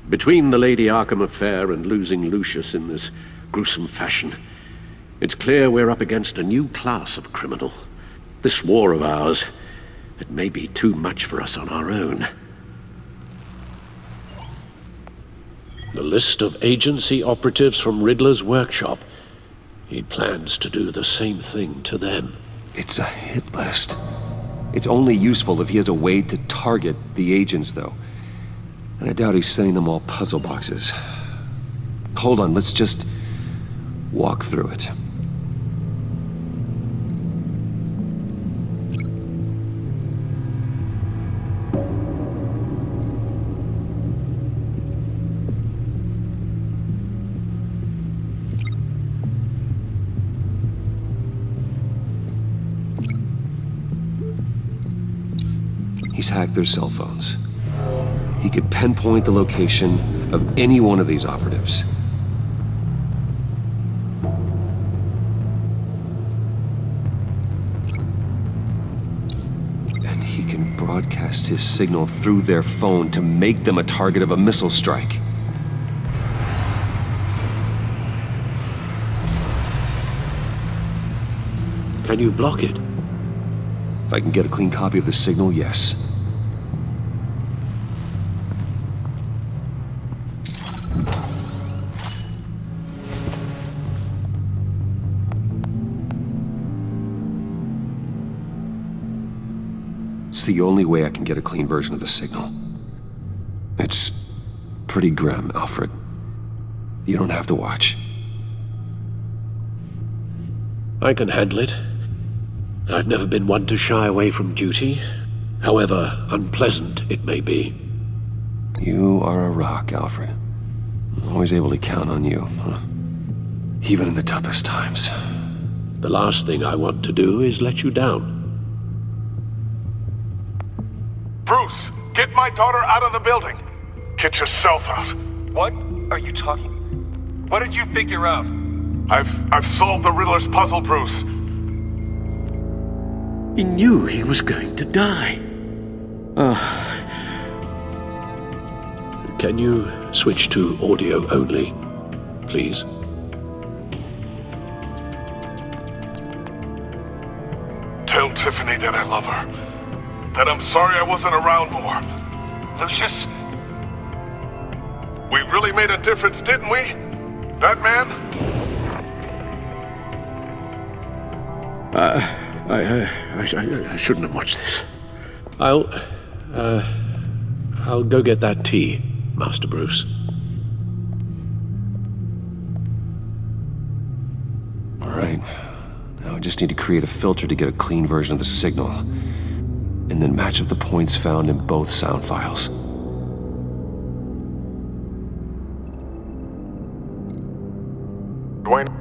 S4: Between the Lady Arkham affair and losing Lucius in this gruesome fashion, it's clear we're up against a new class of criminal. This war of ours, it may be too much for us on our own. The list of agency operatives from Riddler's workshop. He plans to do the same thing to them.
S1: It's a hit list. It's only useful if he has a way to target the agents, though. And I doubt he's sending them all puzzle boxes. Hold on, let's just walk through it. He's hacked their cell phones. He could pinpoint the location of any one of these operatives. And he can broadcast his signal through their phone to make them a target of a missile strike.
S4: Can you block it?
S1: If I can get a clean copy of the signal, yes. It's the only way I can get a clean version of the signal. It's pretty grim, Alfred. You don't have to watch.
S4: I can handle it. I've never been one to shy away from duty, however unpleasant it may be.
S1: You are a rock, Alfred. I'm always able to count on you, huh? Even in the toughest times.
S4: The last thing I want to do is let you down.
S14: Bruce, get my daughter out of the building. Get yourself out.
S17: What are you talking? What did you figure out?
S14: I've solved the Riddler's puzzle, Bruce.
S4: He knew he was going to die. Can you switch to audio only, please?
S14: Tell Tiffany that I love her. That I'm sorry I wasn't around more. Lucius? We really made a difference, didn't we? Batman?
S4: I shouldn't have watched this. I'll go get that tea, Master Bruce.
S1: All right. Now I just need to create a filter to get a clean version of the signal, and then match up the points found in both sound files.
S14: Dwayne?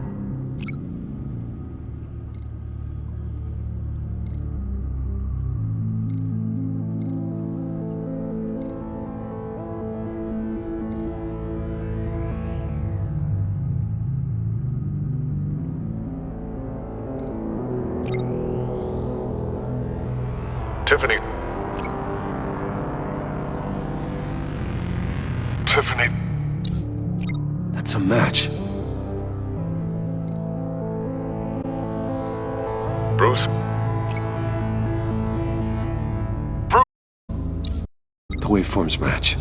S14: Tiffany. Tiffany.
S1: That's a match.
S14: Bruce? Bruce?
S1: The waveforms match.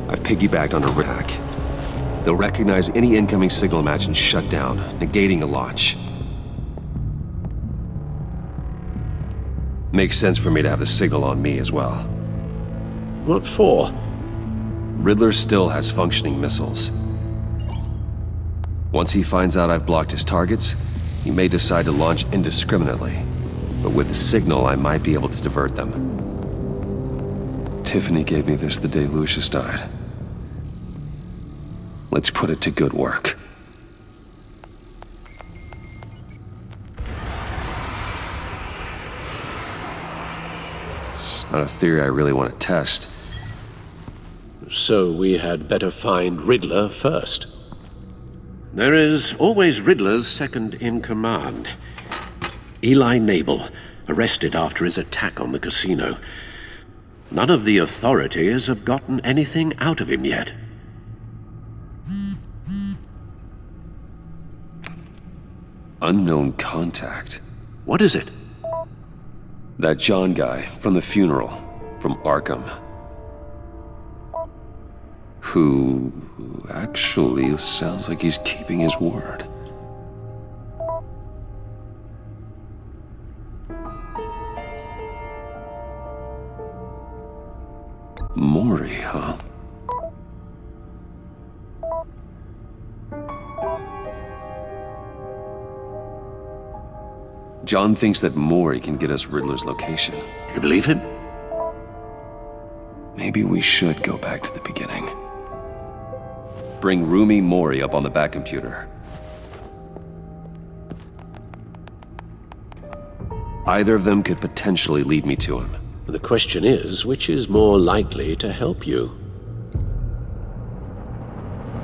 S1: I've piggybacked on a rack. They'll recognize any incoming signal match and shut down, negating a launch. Makes sense for me to have the signal on me as well.
S4: What for?
S1: Riddler still has functioning missiles. Once he finds out I've blocked his targets, he may decide to launch indiscriminately. But with the signal, I might be able to divert them. Tiffany gave me this the day Lucius died. Let's put it to good work. It's not a theory I really want to test.
S4: So we had better find Riddler first. There is always Riddler's second in command. Eli Nabel, arrested after his attack on the casino. None of the authorities have gotten anything out of him yet.
S1: Unknown contact.
S4: What is it?
S1: That John guy from the funeral, from Arkham. Who actually sounds like he's keeping his word. Mori, huh? John thinks that Mori can get us Riddler's location.
S18: You believe him?
S1: Maybe we should go back to the beginning. Bring Rumi Mori up on the back computer. Either of them could potentially lead me to him.
S21: The question is, which is more likely to help you?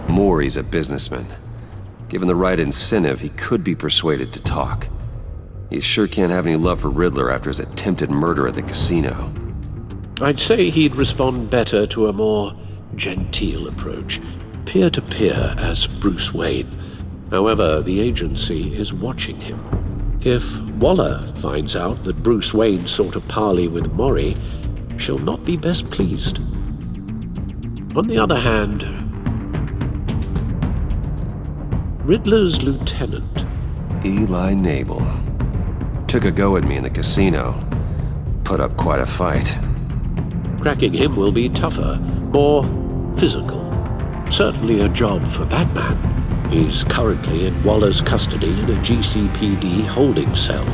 S1: Mori's a businessman. Given the right incentive, he could be persuaded to talk. He sure can't have any love for Riddler after his attempted murder at the casino.
S21: I'd say he'd respond better to a more genteel approach, peer-to-peer as Bruce Wayne. However, the agency is watching him. If Waller finds out that Bruce Wayne sought a parley with Mori, she'll not be best pleased. On the other hand, Riddler's lieutenant,
S1: Eli Nabel, took a go at me in the casino. Put up quite a fight.
S21: cracking him will be tougher, more physical. Certainly a job for Batman. He's currently in Waller's custody in a GCPD holding cell.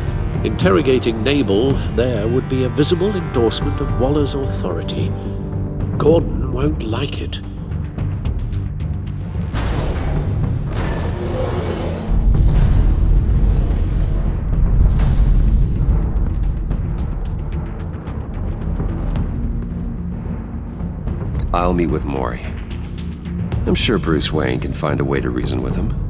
S21: Interrogating Nabel there would be a visible endorsement of Waller's authority. Gordon won't like it.
S1: I'll meet with Mori. I'm sure Bruce Wayne can find a way to reason with him.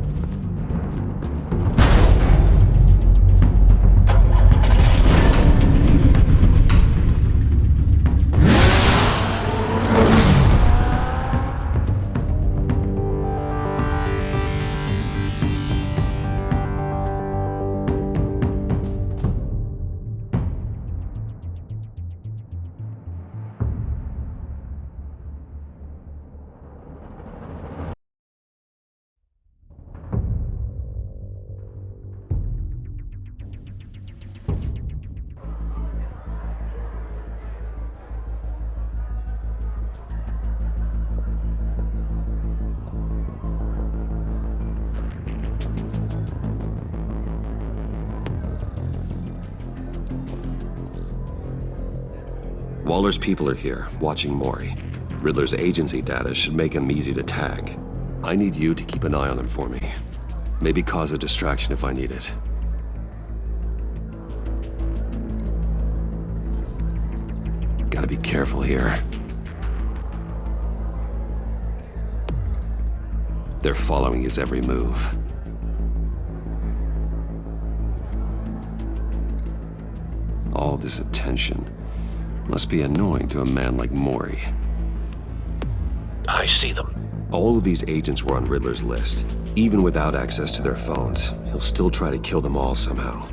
S1: Waller's people are here, watching Mori. Riddler's agency data should make him easy to tag. I need you to keep an eye on him for me. Maybe cause a distraction if I need it. Gotta be careful here. They're following his every move. All this attention must be annoying to a man like Mori.
S21: I see them.
S1: All of these agents were on Riddler's list. Even without access to their phones, he'll still try to kill them all somehow.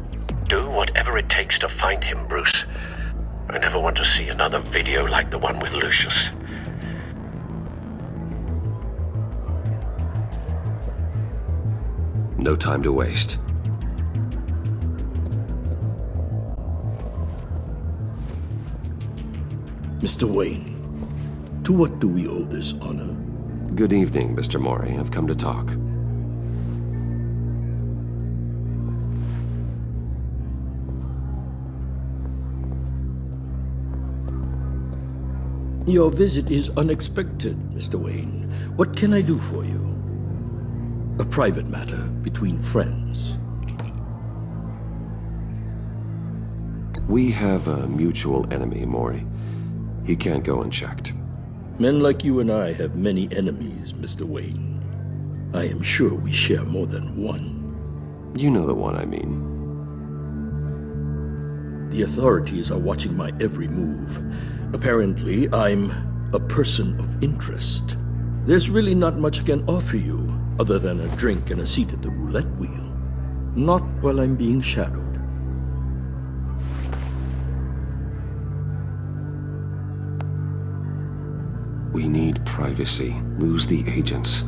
S21: Do whatever it takes to find him, Bruce. I never want to see another video like the one with Lucius.
S1: No time to waste.
S22: Mr. Wayne, to what do we owe this honor?
S1: Good evening, Mr. Mori. I've come to talk.
S22: Your visit is unexpected, Mr. Wayne. What can I do for you? A private matter between friends.
S1: We have a mutual enemy, Mori. He can't go unchecked.
S22: Men like you and I have many enemies, Mr. Wayne. I am sure we share more than one.
S1: You know the one I mean.
S22: The authorities are watching my every move. Apparently, I'm a person of interest. There's really not much I can offer you, other than a drink and a seat at the roulette wheel. Not while I'm being shadowed.
S1: We need privacy. Lose the agents.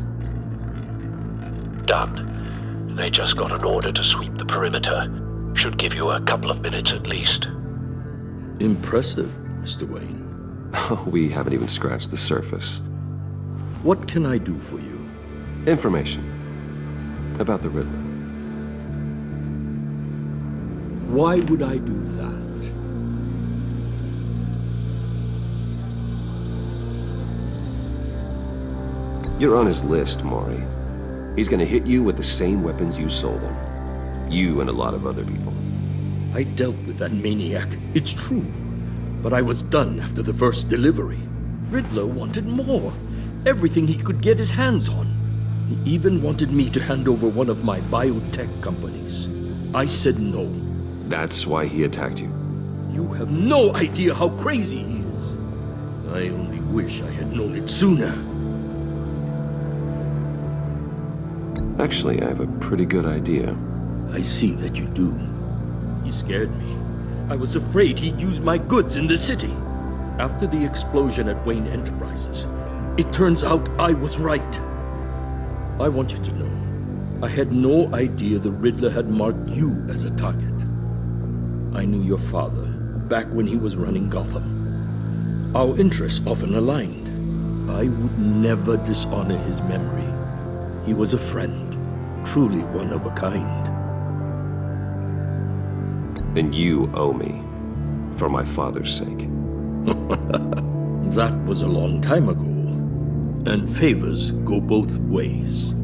S4: Done. They just got an order to sweep the perimeter. Should give you a couple of minutes at least.
S22: Impressive, Mr. Wayne.
S1: We haven't even scratched the surface.
S22: What can I do for you?
S1: Information. About the Riddler.
S22: Why would I do that?
S1: You're on his list, Maury. He's gonna hit you with the same weapons you sold him. You and a lot of other people.
S22: I dealt with that maniac, it's true. But I was done after the first delivery. Riddler wanted more. Everything he could get his hands on. He even wanted me to hand over one of my biotech companies. I said no.
S1: That's why he attacked you.
S22: You have no idea how crazy he is. I only wish I had known it sooner.
S1: Actually, I have a pretty good idea.
S22: I see that you do. He scared me. I was afraid he'd use my goods in the city. After the explosion at Wayne Enterprises, it turns out I was right. I want you to know, I had no idea the Riddler had marked you as a target. I knew your father back when he was running Gotham. Our interests often aligned. I would never dishonor his memory. He was a friend, truly one of a kind.
S1: Then you owe me, for my father's sake.
S22: That was a long time ago, and favors go both ways.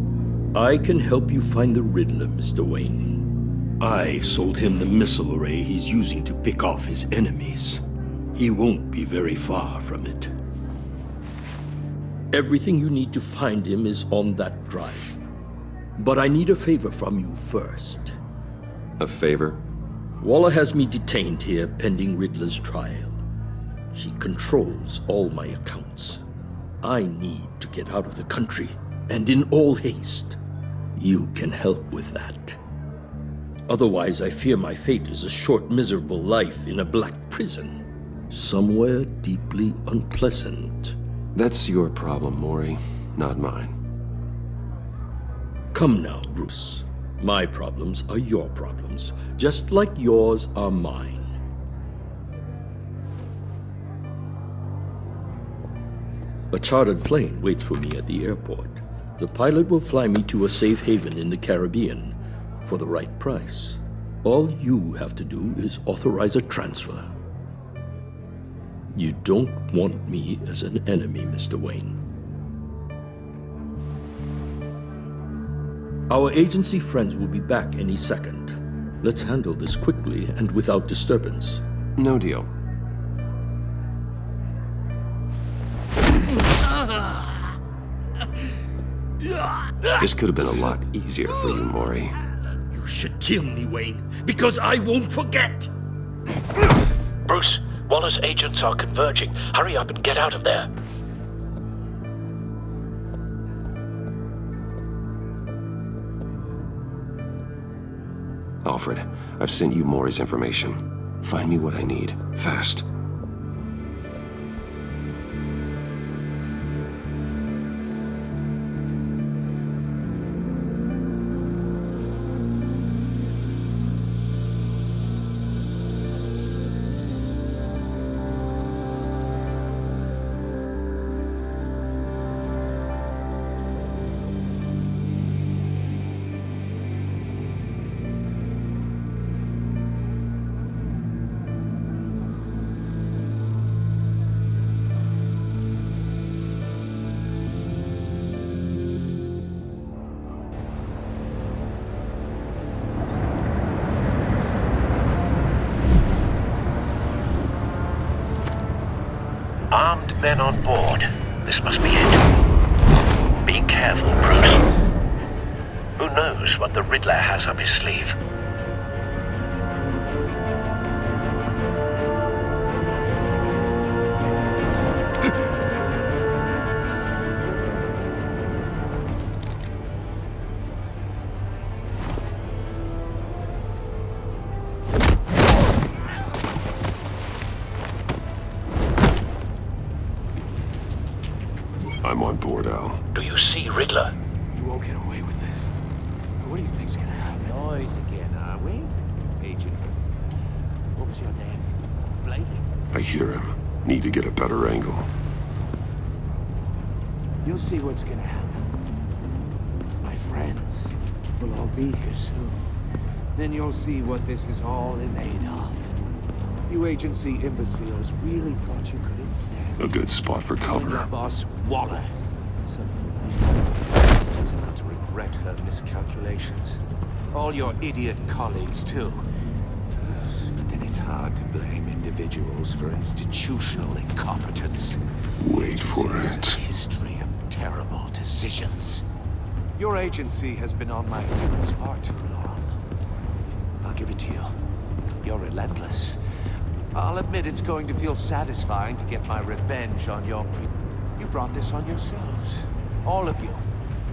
S22: I can help you find the Riddler, Mr. Wayne. I sold him the missile array he's using to pick off his enemies. He won't be very far from it. Everything you need to find him is on that drive. But I need a favor from you first.
S1: A favor?
S22: Waller has me detained here pending Riddler's trial. She controls all my accounts. I need to get out of the country, and in all haste. You can help with that. Otherwise, I fear my fate is a short, miserable life in a black prison. Somewhere deeply unpleasant.
S1: That's your problem, Maury, not mine.
S22: Come now, Bruce. My problems are your problems, just like yours are mine. A chartered plane waits for me at the airport. The pilot will fly me to a safe haven in the Caribbean for the right price. All you have to do is authorize a transfer. You don't want me as an enemy, Mr. Wayne. Our agency friends will be back any second. Let's handle this quickly and without disturbance.
S1: No deal. This could have been a lot easier for you, Maury.
S22: You should kill me, Wayne, because I won't forget!
S4: Bruce, Waller's agents are converging. Hurry up and get out of there.
S1: Alfred, I've sent you Maury's information. Find me what I need, fast.
S4: Armed men on board. This must be it. Be careful, Bruce. Who knows what the Riddler has up his sleeve?
S1: I'm on board, Al.
S4: Do you see Riddler?
S17: You won't get away with this. What do you think's gonna happen?
S9: Noise again, are we? Agent. What was your name? Blake?
S1: I hear him. Need to get a better angle.
S9: You'll see what's gonna happen. My friends will all be here soon. Then you'll see what this is all in aid of. You agency imbeciles really thought you could instead.
S1: A good spot for
S9: Your
S1: cover.
S9: boss, Waller. So she's about to regret her miscalculations. All your idiot colleagues, too. But then it's hard to blame individuals for institutional incompetence.
S1: Wait for
S9: There's
S1: it.
S9: a history of terrible decisions. Your agency has been on my heels far too long. I'll give it to you. You're relentless. I'll admit it's going to feel satisfying to get my revenge on your You brought this on yourselves. All of you.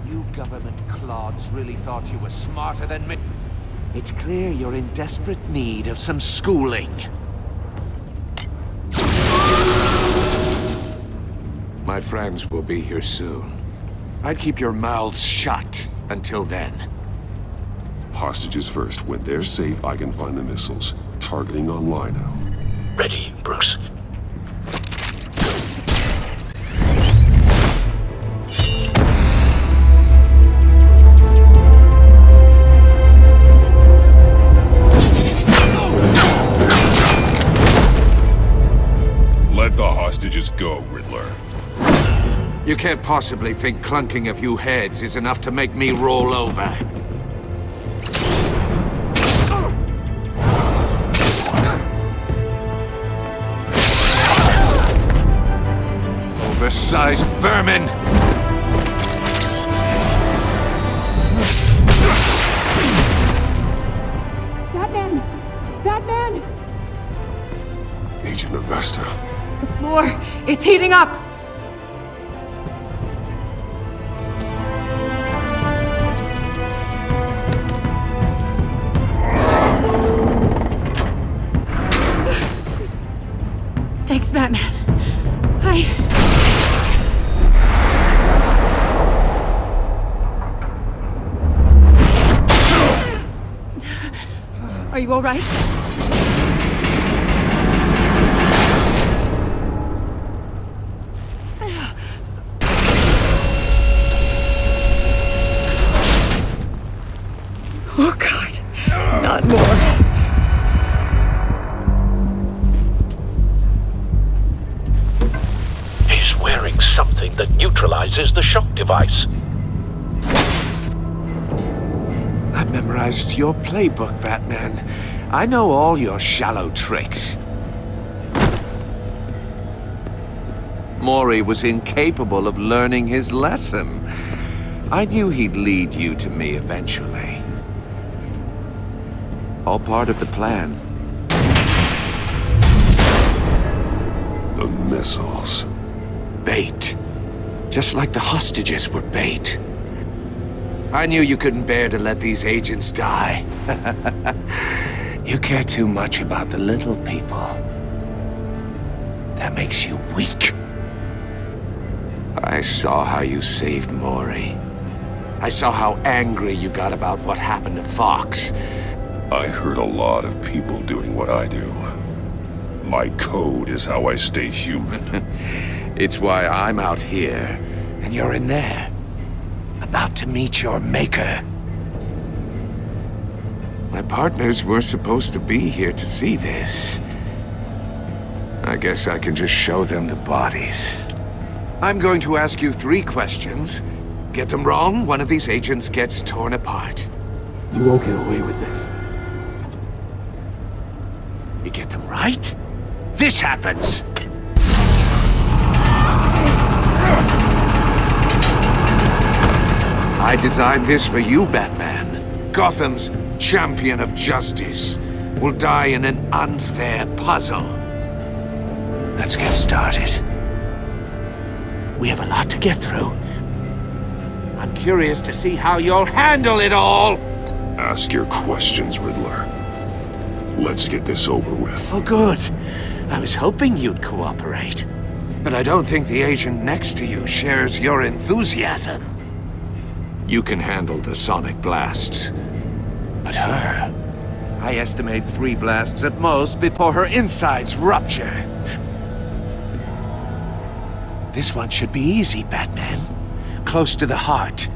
S9: You government clods really thought you were smarter than me. It's clear you're in desperate need of some schooling. My friends will be here soon. I'd keep your mouths shut until then.
S1: Hostages first. When they're safe, I can find the missiles. Targeting on Lino.
S4: Ready, Bruce.
S8: Let the hostages go, Riddler.
S13: You can't possibly think clunking a few heads is enough to make me roll over. Oversized vermin!
S7: Batman! Batman!
S1: Agent Avesta.
S7: The floor, it's heating up! Thanks, Batman. Are you all right? Oh, God. Not more.
S4: He's wearing something that neutralizes the shock device.
S9: I've memorized your playbook, Batman. I know all your shallow tricks. Mori was incapable of learning his lesson. I knew he'd lead you to me eventually. All part of the plan.
S1: The missiles.
S13: Bait. Just like the hostages were bait. I knew you couldn't bear to let these agents die. You care too much about the little people. That makes you weak. I saw how you saved Mori. I saw how angry you got about what happened to Fox.
S8: I heard a lot of people doing what I do. My code is how I stay human.
S13: It's why I'm out here, and you're in there. About to meet your maker. My partners were supposed to be here to see this. I guess I can just show them the bodies. I'm going to ask you 3 questions. Get them wrong, one of these agents gets torn apart.
S17: You won't get away with this.
S13: You get them right, this happens! I designed this for you, Batman. Gotham's champion of justice will die in an unfair puzzle. Let's get started. We have a lot to get through. I'm curious to see how you'll handle it all!
S1: Ask your questions, Riddler. Let's get this over with.
S13: Oh, good. I was hoping you'd cooperate.
S6: But I don't think the agent next to you shares your enthusiasm. You can handle the sonic blasts. But her... I estimate 3 blasts at most before her insides rupture. This one should be easy, Batman. Close to the heart.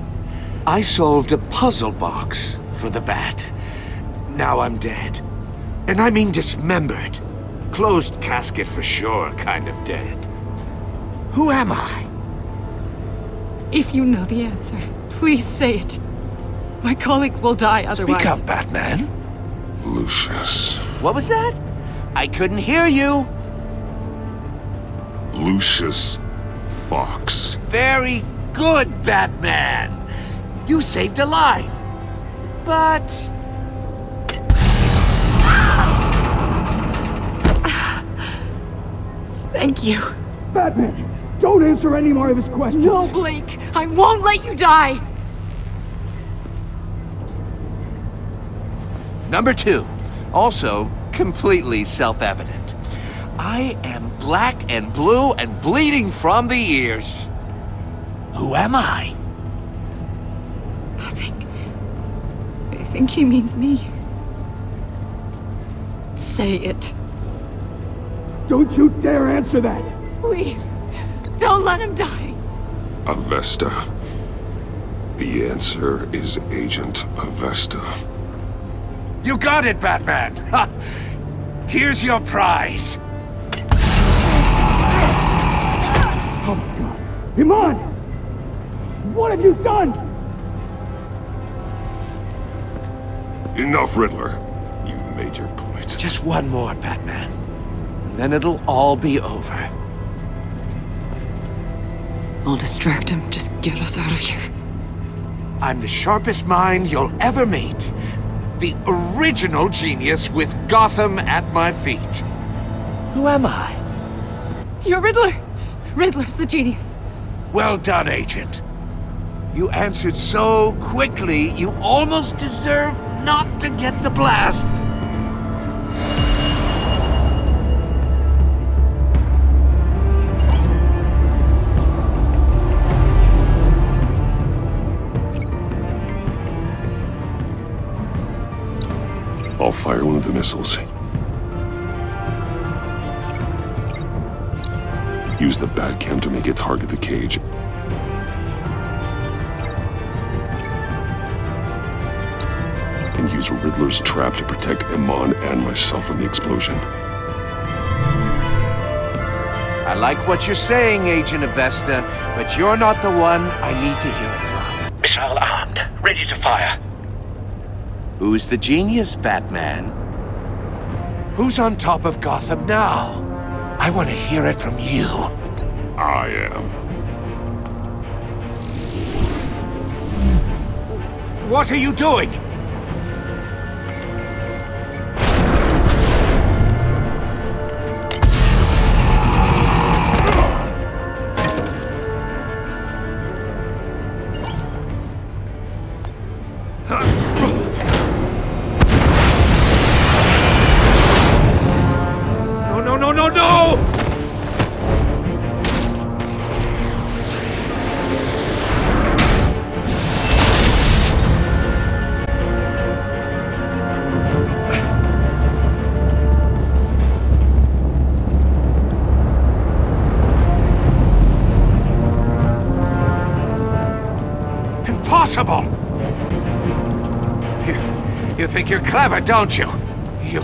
S6: I solved a puzzle box for the Bat. Now I'm dead. And I mean dismembered. Closed casket for sure, kind of dead. Who am I?
S7: If you know the answer, please say it. My colleagues will die otherwise.
S6: Speak up, Batman.
S8: Lucius.
S6: What was that? I couldn't hear you.
S8: Lucius Fox.
S6: Very good, Batman. You saved a life. But...
S7: Thank you.
S11: Batman, don't answer any more of his questions.
S7: No, Blake. I won't let you die.
S6: Number 2. Also, completely self-evident. I am black and blue and bleeding from the ears. Who am I?
S7: I think he means me. Say it.
S11: Don't you dare answer that!
S7: Please, don't let him die.
S8: Avesta. The answer is Agent Avesta.
S6: You got it, Batman! Ha! Here's your prize!
S11: Oh my god. Iman! What have you done?
S8: Enough, Riddler. You made your point.
S6: Just one more, Batman. And then it'll all be over.
S12: I'll distract him. Just get us out of here.
S6: I'm the sharpest mind you'll ever meet. The original genius with Gotham at my feet. Who am I?
S7: You're Riddler. Riddler's the genius.
S6: Well done, Agent. You answered so quickly, you almost deserve not to get the blast.
S8: I'll fire one of the missiles. Use the Batcam to make it target the cage. And use Riddler's trap to protect Iman and myself from the explosion.
S6: I like what you're saying, Agent Avesta, but you're not the one I need to hear it from.
S9: Missile armed, ready to fire.
S6: Who's the genius, Batman? Who's on top of Gotham now? I want to hear it from you.
S8: I am.
S6: What are you doing? No! Impossible! You think you're clever, don't you? You...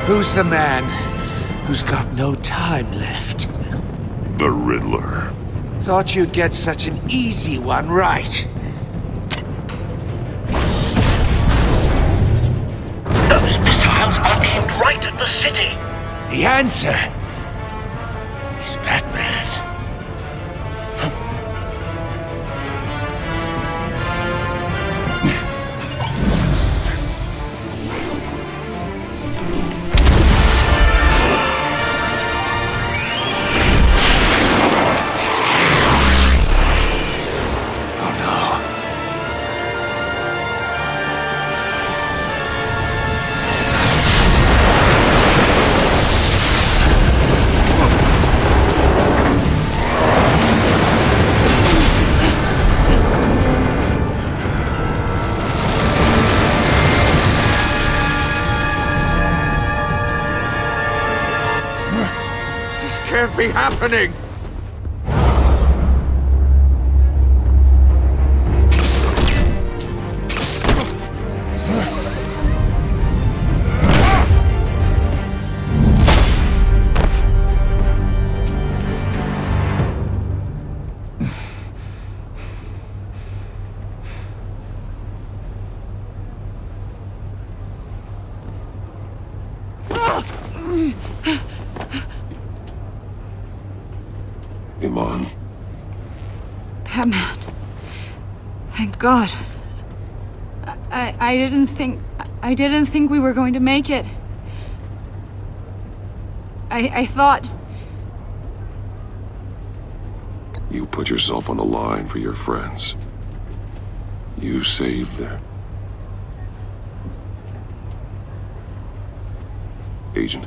S6: Who's the man who's got no time left?
S8: The Riddler.
S6: Thought you'd get such an easy one right.
S9: Those missiles are aimed right at the city.
S6: The answer is Batman. can't be happening!
S8: Iman.
S7: Batman. Thank God. I didn't think we were going to make it. I thought...
S8: You put yourself on the line for your friends. You saved them. Agent,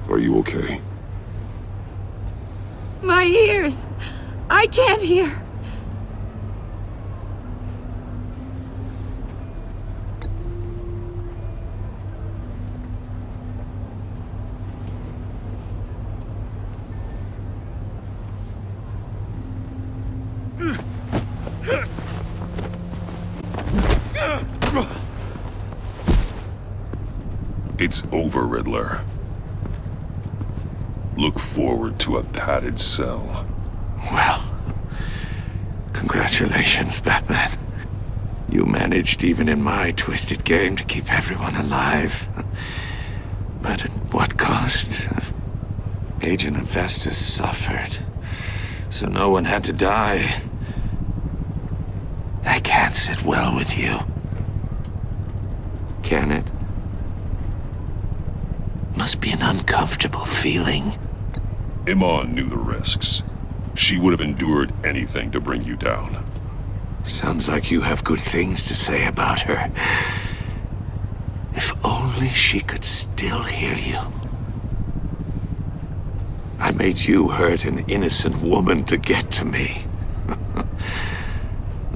S8: are you okay?
S7: My ears! I can't hear!
S8: It's over, Riddler. Look forward to a padded cell.
S6: Well, congratulations, Batman. You managed, even in my twisted game, to keep everyone alive. But at what cost? Agent Avestus suffered, so no one had to die. That can't sit well with you. Can it? Must be an uncomfortable feeling.
S8: Iman knew the risks. She would have endured anything to bring you down.
S6: Sounds like you have good things to say about her. If only she could still hear you. I made you hurt an innocent woman to get to me.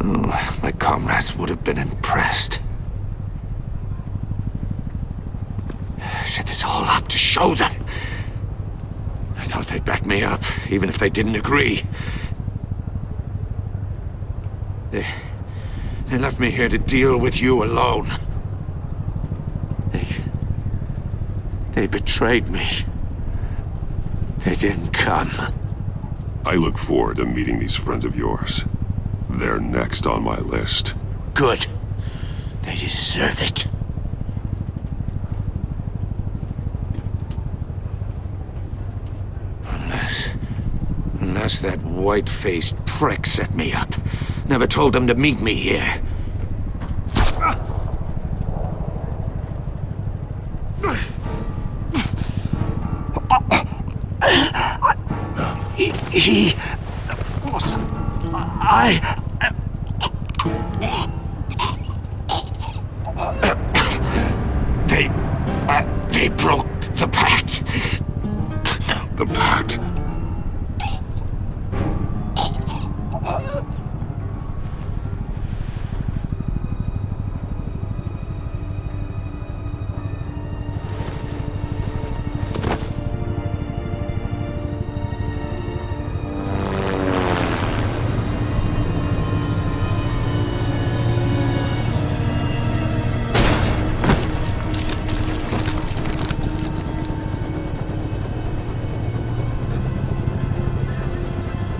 S6: Oh, my comrades would have been impressed. Set this all up to show them. I thought they'd back me up, even if they didn't agree. They left me here to deal with you alone. They betrayed me. They didn't come.
S8: I look forward to meeting these friends of yours. They're next on my list.
S6: Good. They deserve it. Unless that white-faced prick set me up. Never told them to meet me here. They broke the pact.
S8: The pact?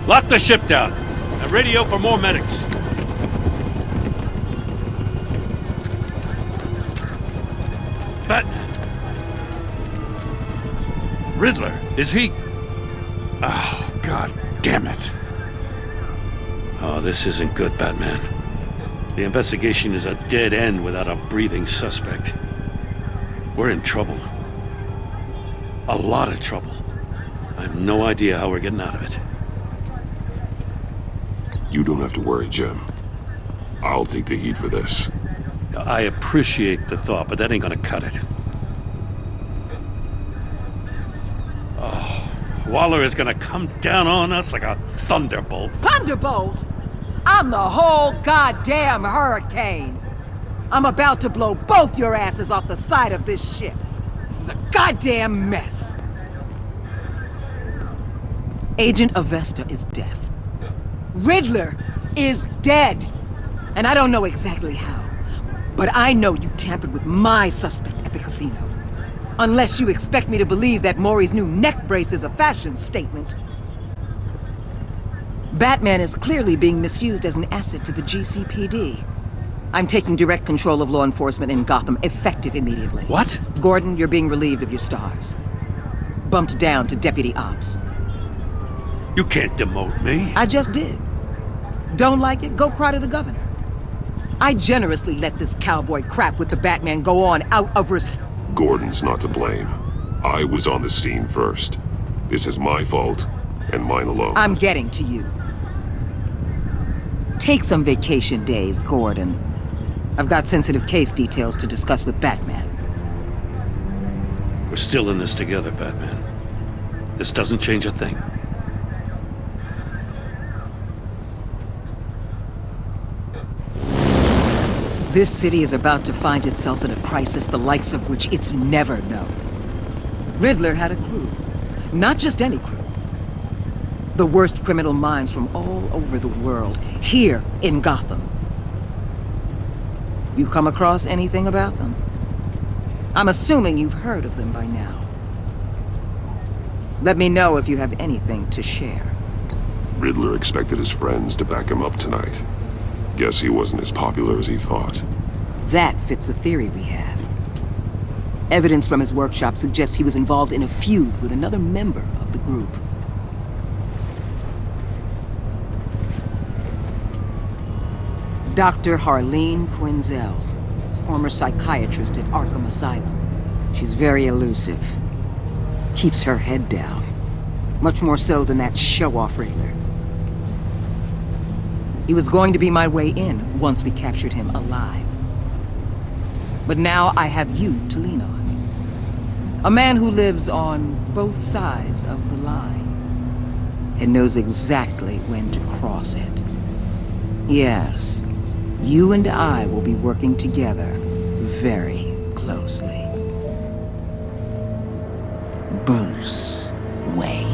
S10: Lock the ship down and radio for more medics. Riddler, is he...
S20: Oh, God damn it. Oh, this isn't good, Batman. The investigation is a dead end without a breathing suspect. We're in trouble. A lot of trouble. I have no idea how we're getting out of it.
S8: You don't have to worry, Jim. I'll take the heat for this.
S20: I appreciate the thought, but that ain't gonna cut it. Oh, Waller is gonna come down on us like a thunderbolt.
S5: Thunderbolt? I'm the whole goddamn hurricane. I'm about to blow both your asses off the side of this ship. This is a goddamn mess. Agent Avesta is deaf. Riddler is dead. And I don't know exactly how, but I know you tampered with my suspect at the casino. Unless you expect me to believe that Maury's new neck brace is a fashion statement. Batman is clearly being misused as an asset to the GCPD. I'm taking direct control of law enforcement in Gotham, effective immediately.
S20: What?
S5: Gordon, you're being relieved of your stars. Bumped down to Deputy Ops.
S20: You can't demote me.
S5: I just did. Don't like it? Go cry to the governor. I generously let this cowboy crap with the Batman go on out of respect.
S8: Gordon's not to blame. I was on the scene first. This is my fault, and mine alone.
S5: I'm getting to you. Take some vacation days, Gordon. I've got sensitive case details to discuss with Batman.
S20: We're still in this together, Batman. This doesn't change a thing.
S5: This city is about to find itself in a crisis the likes of which it's never known. Riddler had a crew. Not just any crew. The worst criminal minds from all over the world, here in Gotham. You come across anything about them? I'm assuming you've heard of them by now. Let me know if you have anything to share.
S8: Riddler expected his friends to back him up tonight. Guess he wasn't as popular as he thought.
S5: That fits a theory we have. Evidence from his workshop suggests he was involved in a feud with another member of the group. Dr. Harleen Quinzel, former psychiatrist at Arkham Asylum. She's very elusive. Keeps her head down. Much more so than that show-off Riddler. He was going to be my way in once we captured him alive. But now I have you to lean on. A man who lives on both sides of the line and knows exactly when to cross it. Yes, you and I will be working together very closely. Bruce Wayne.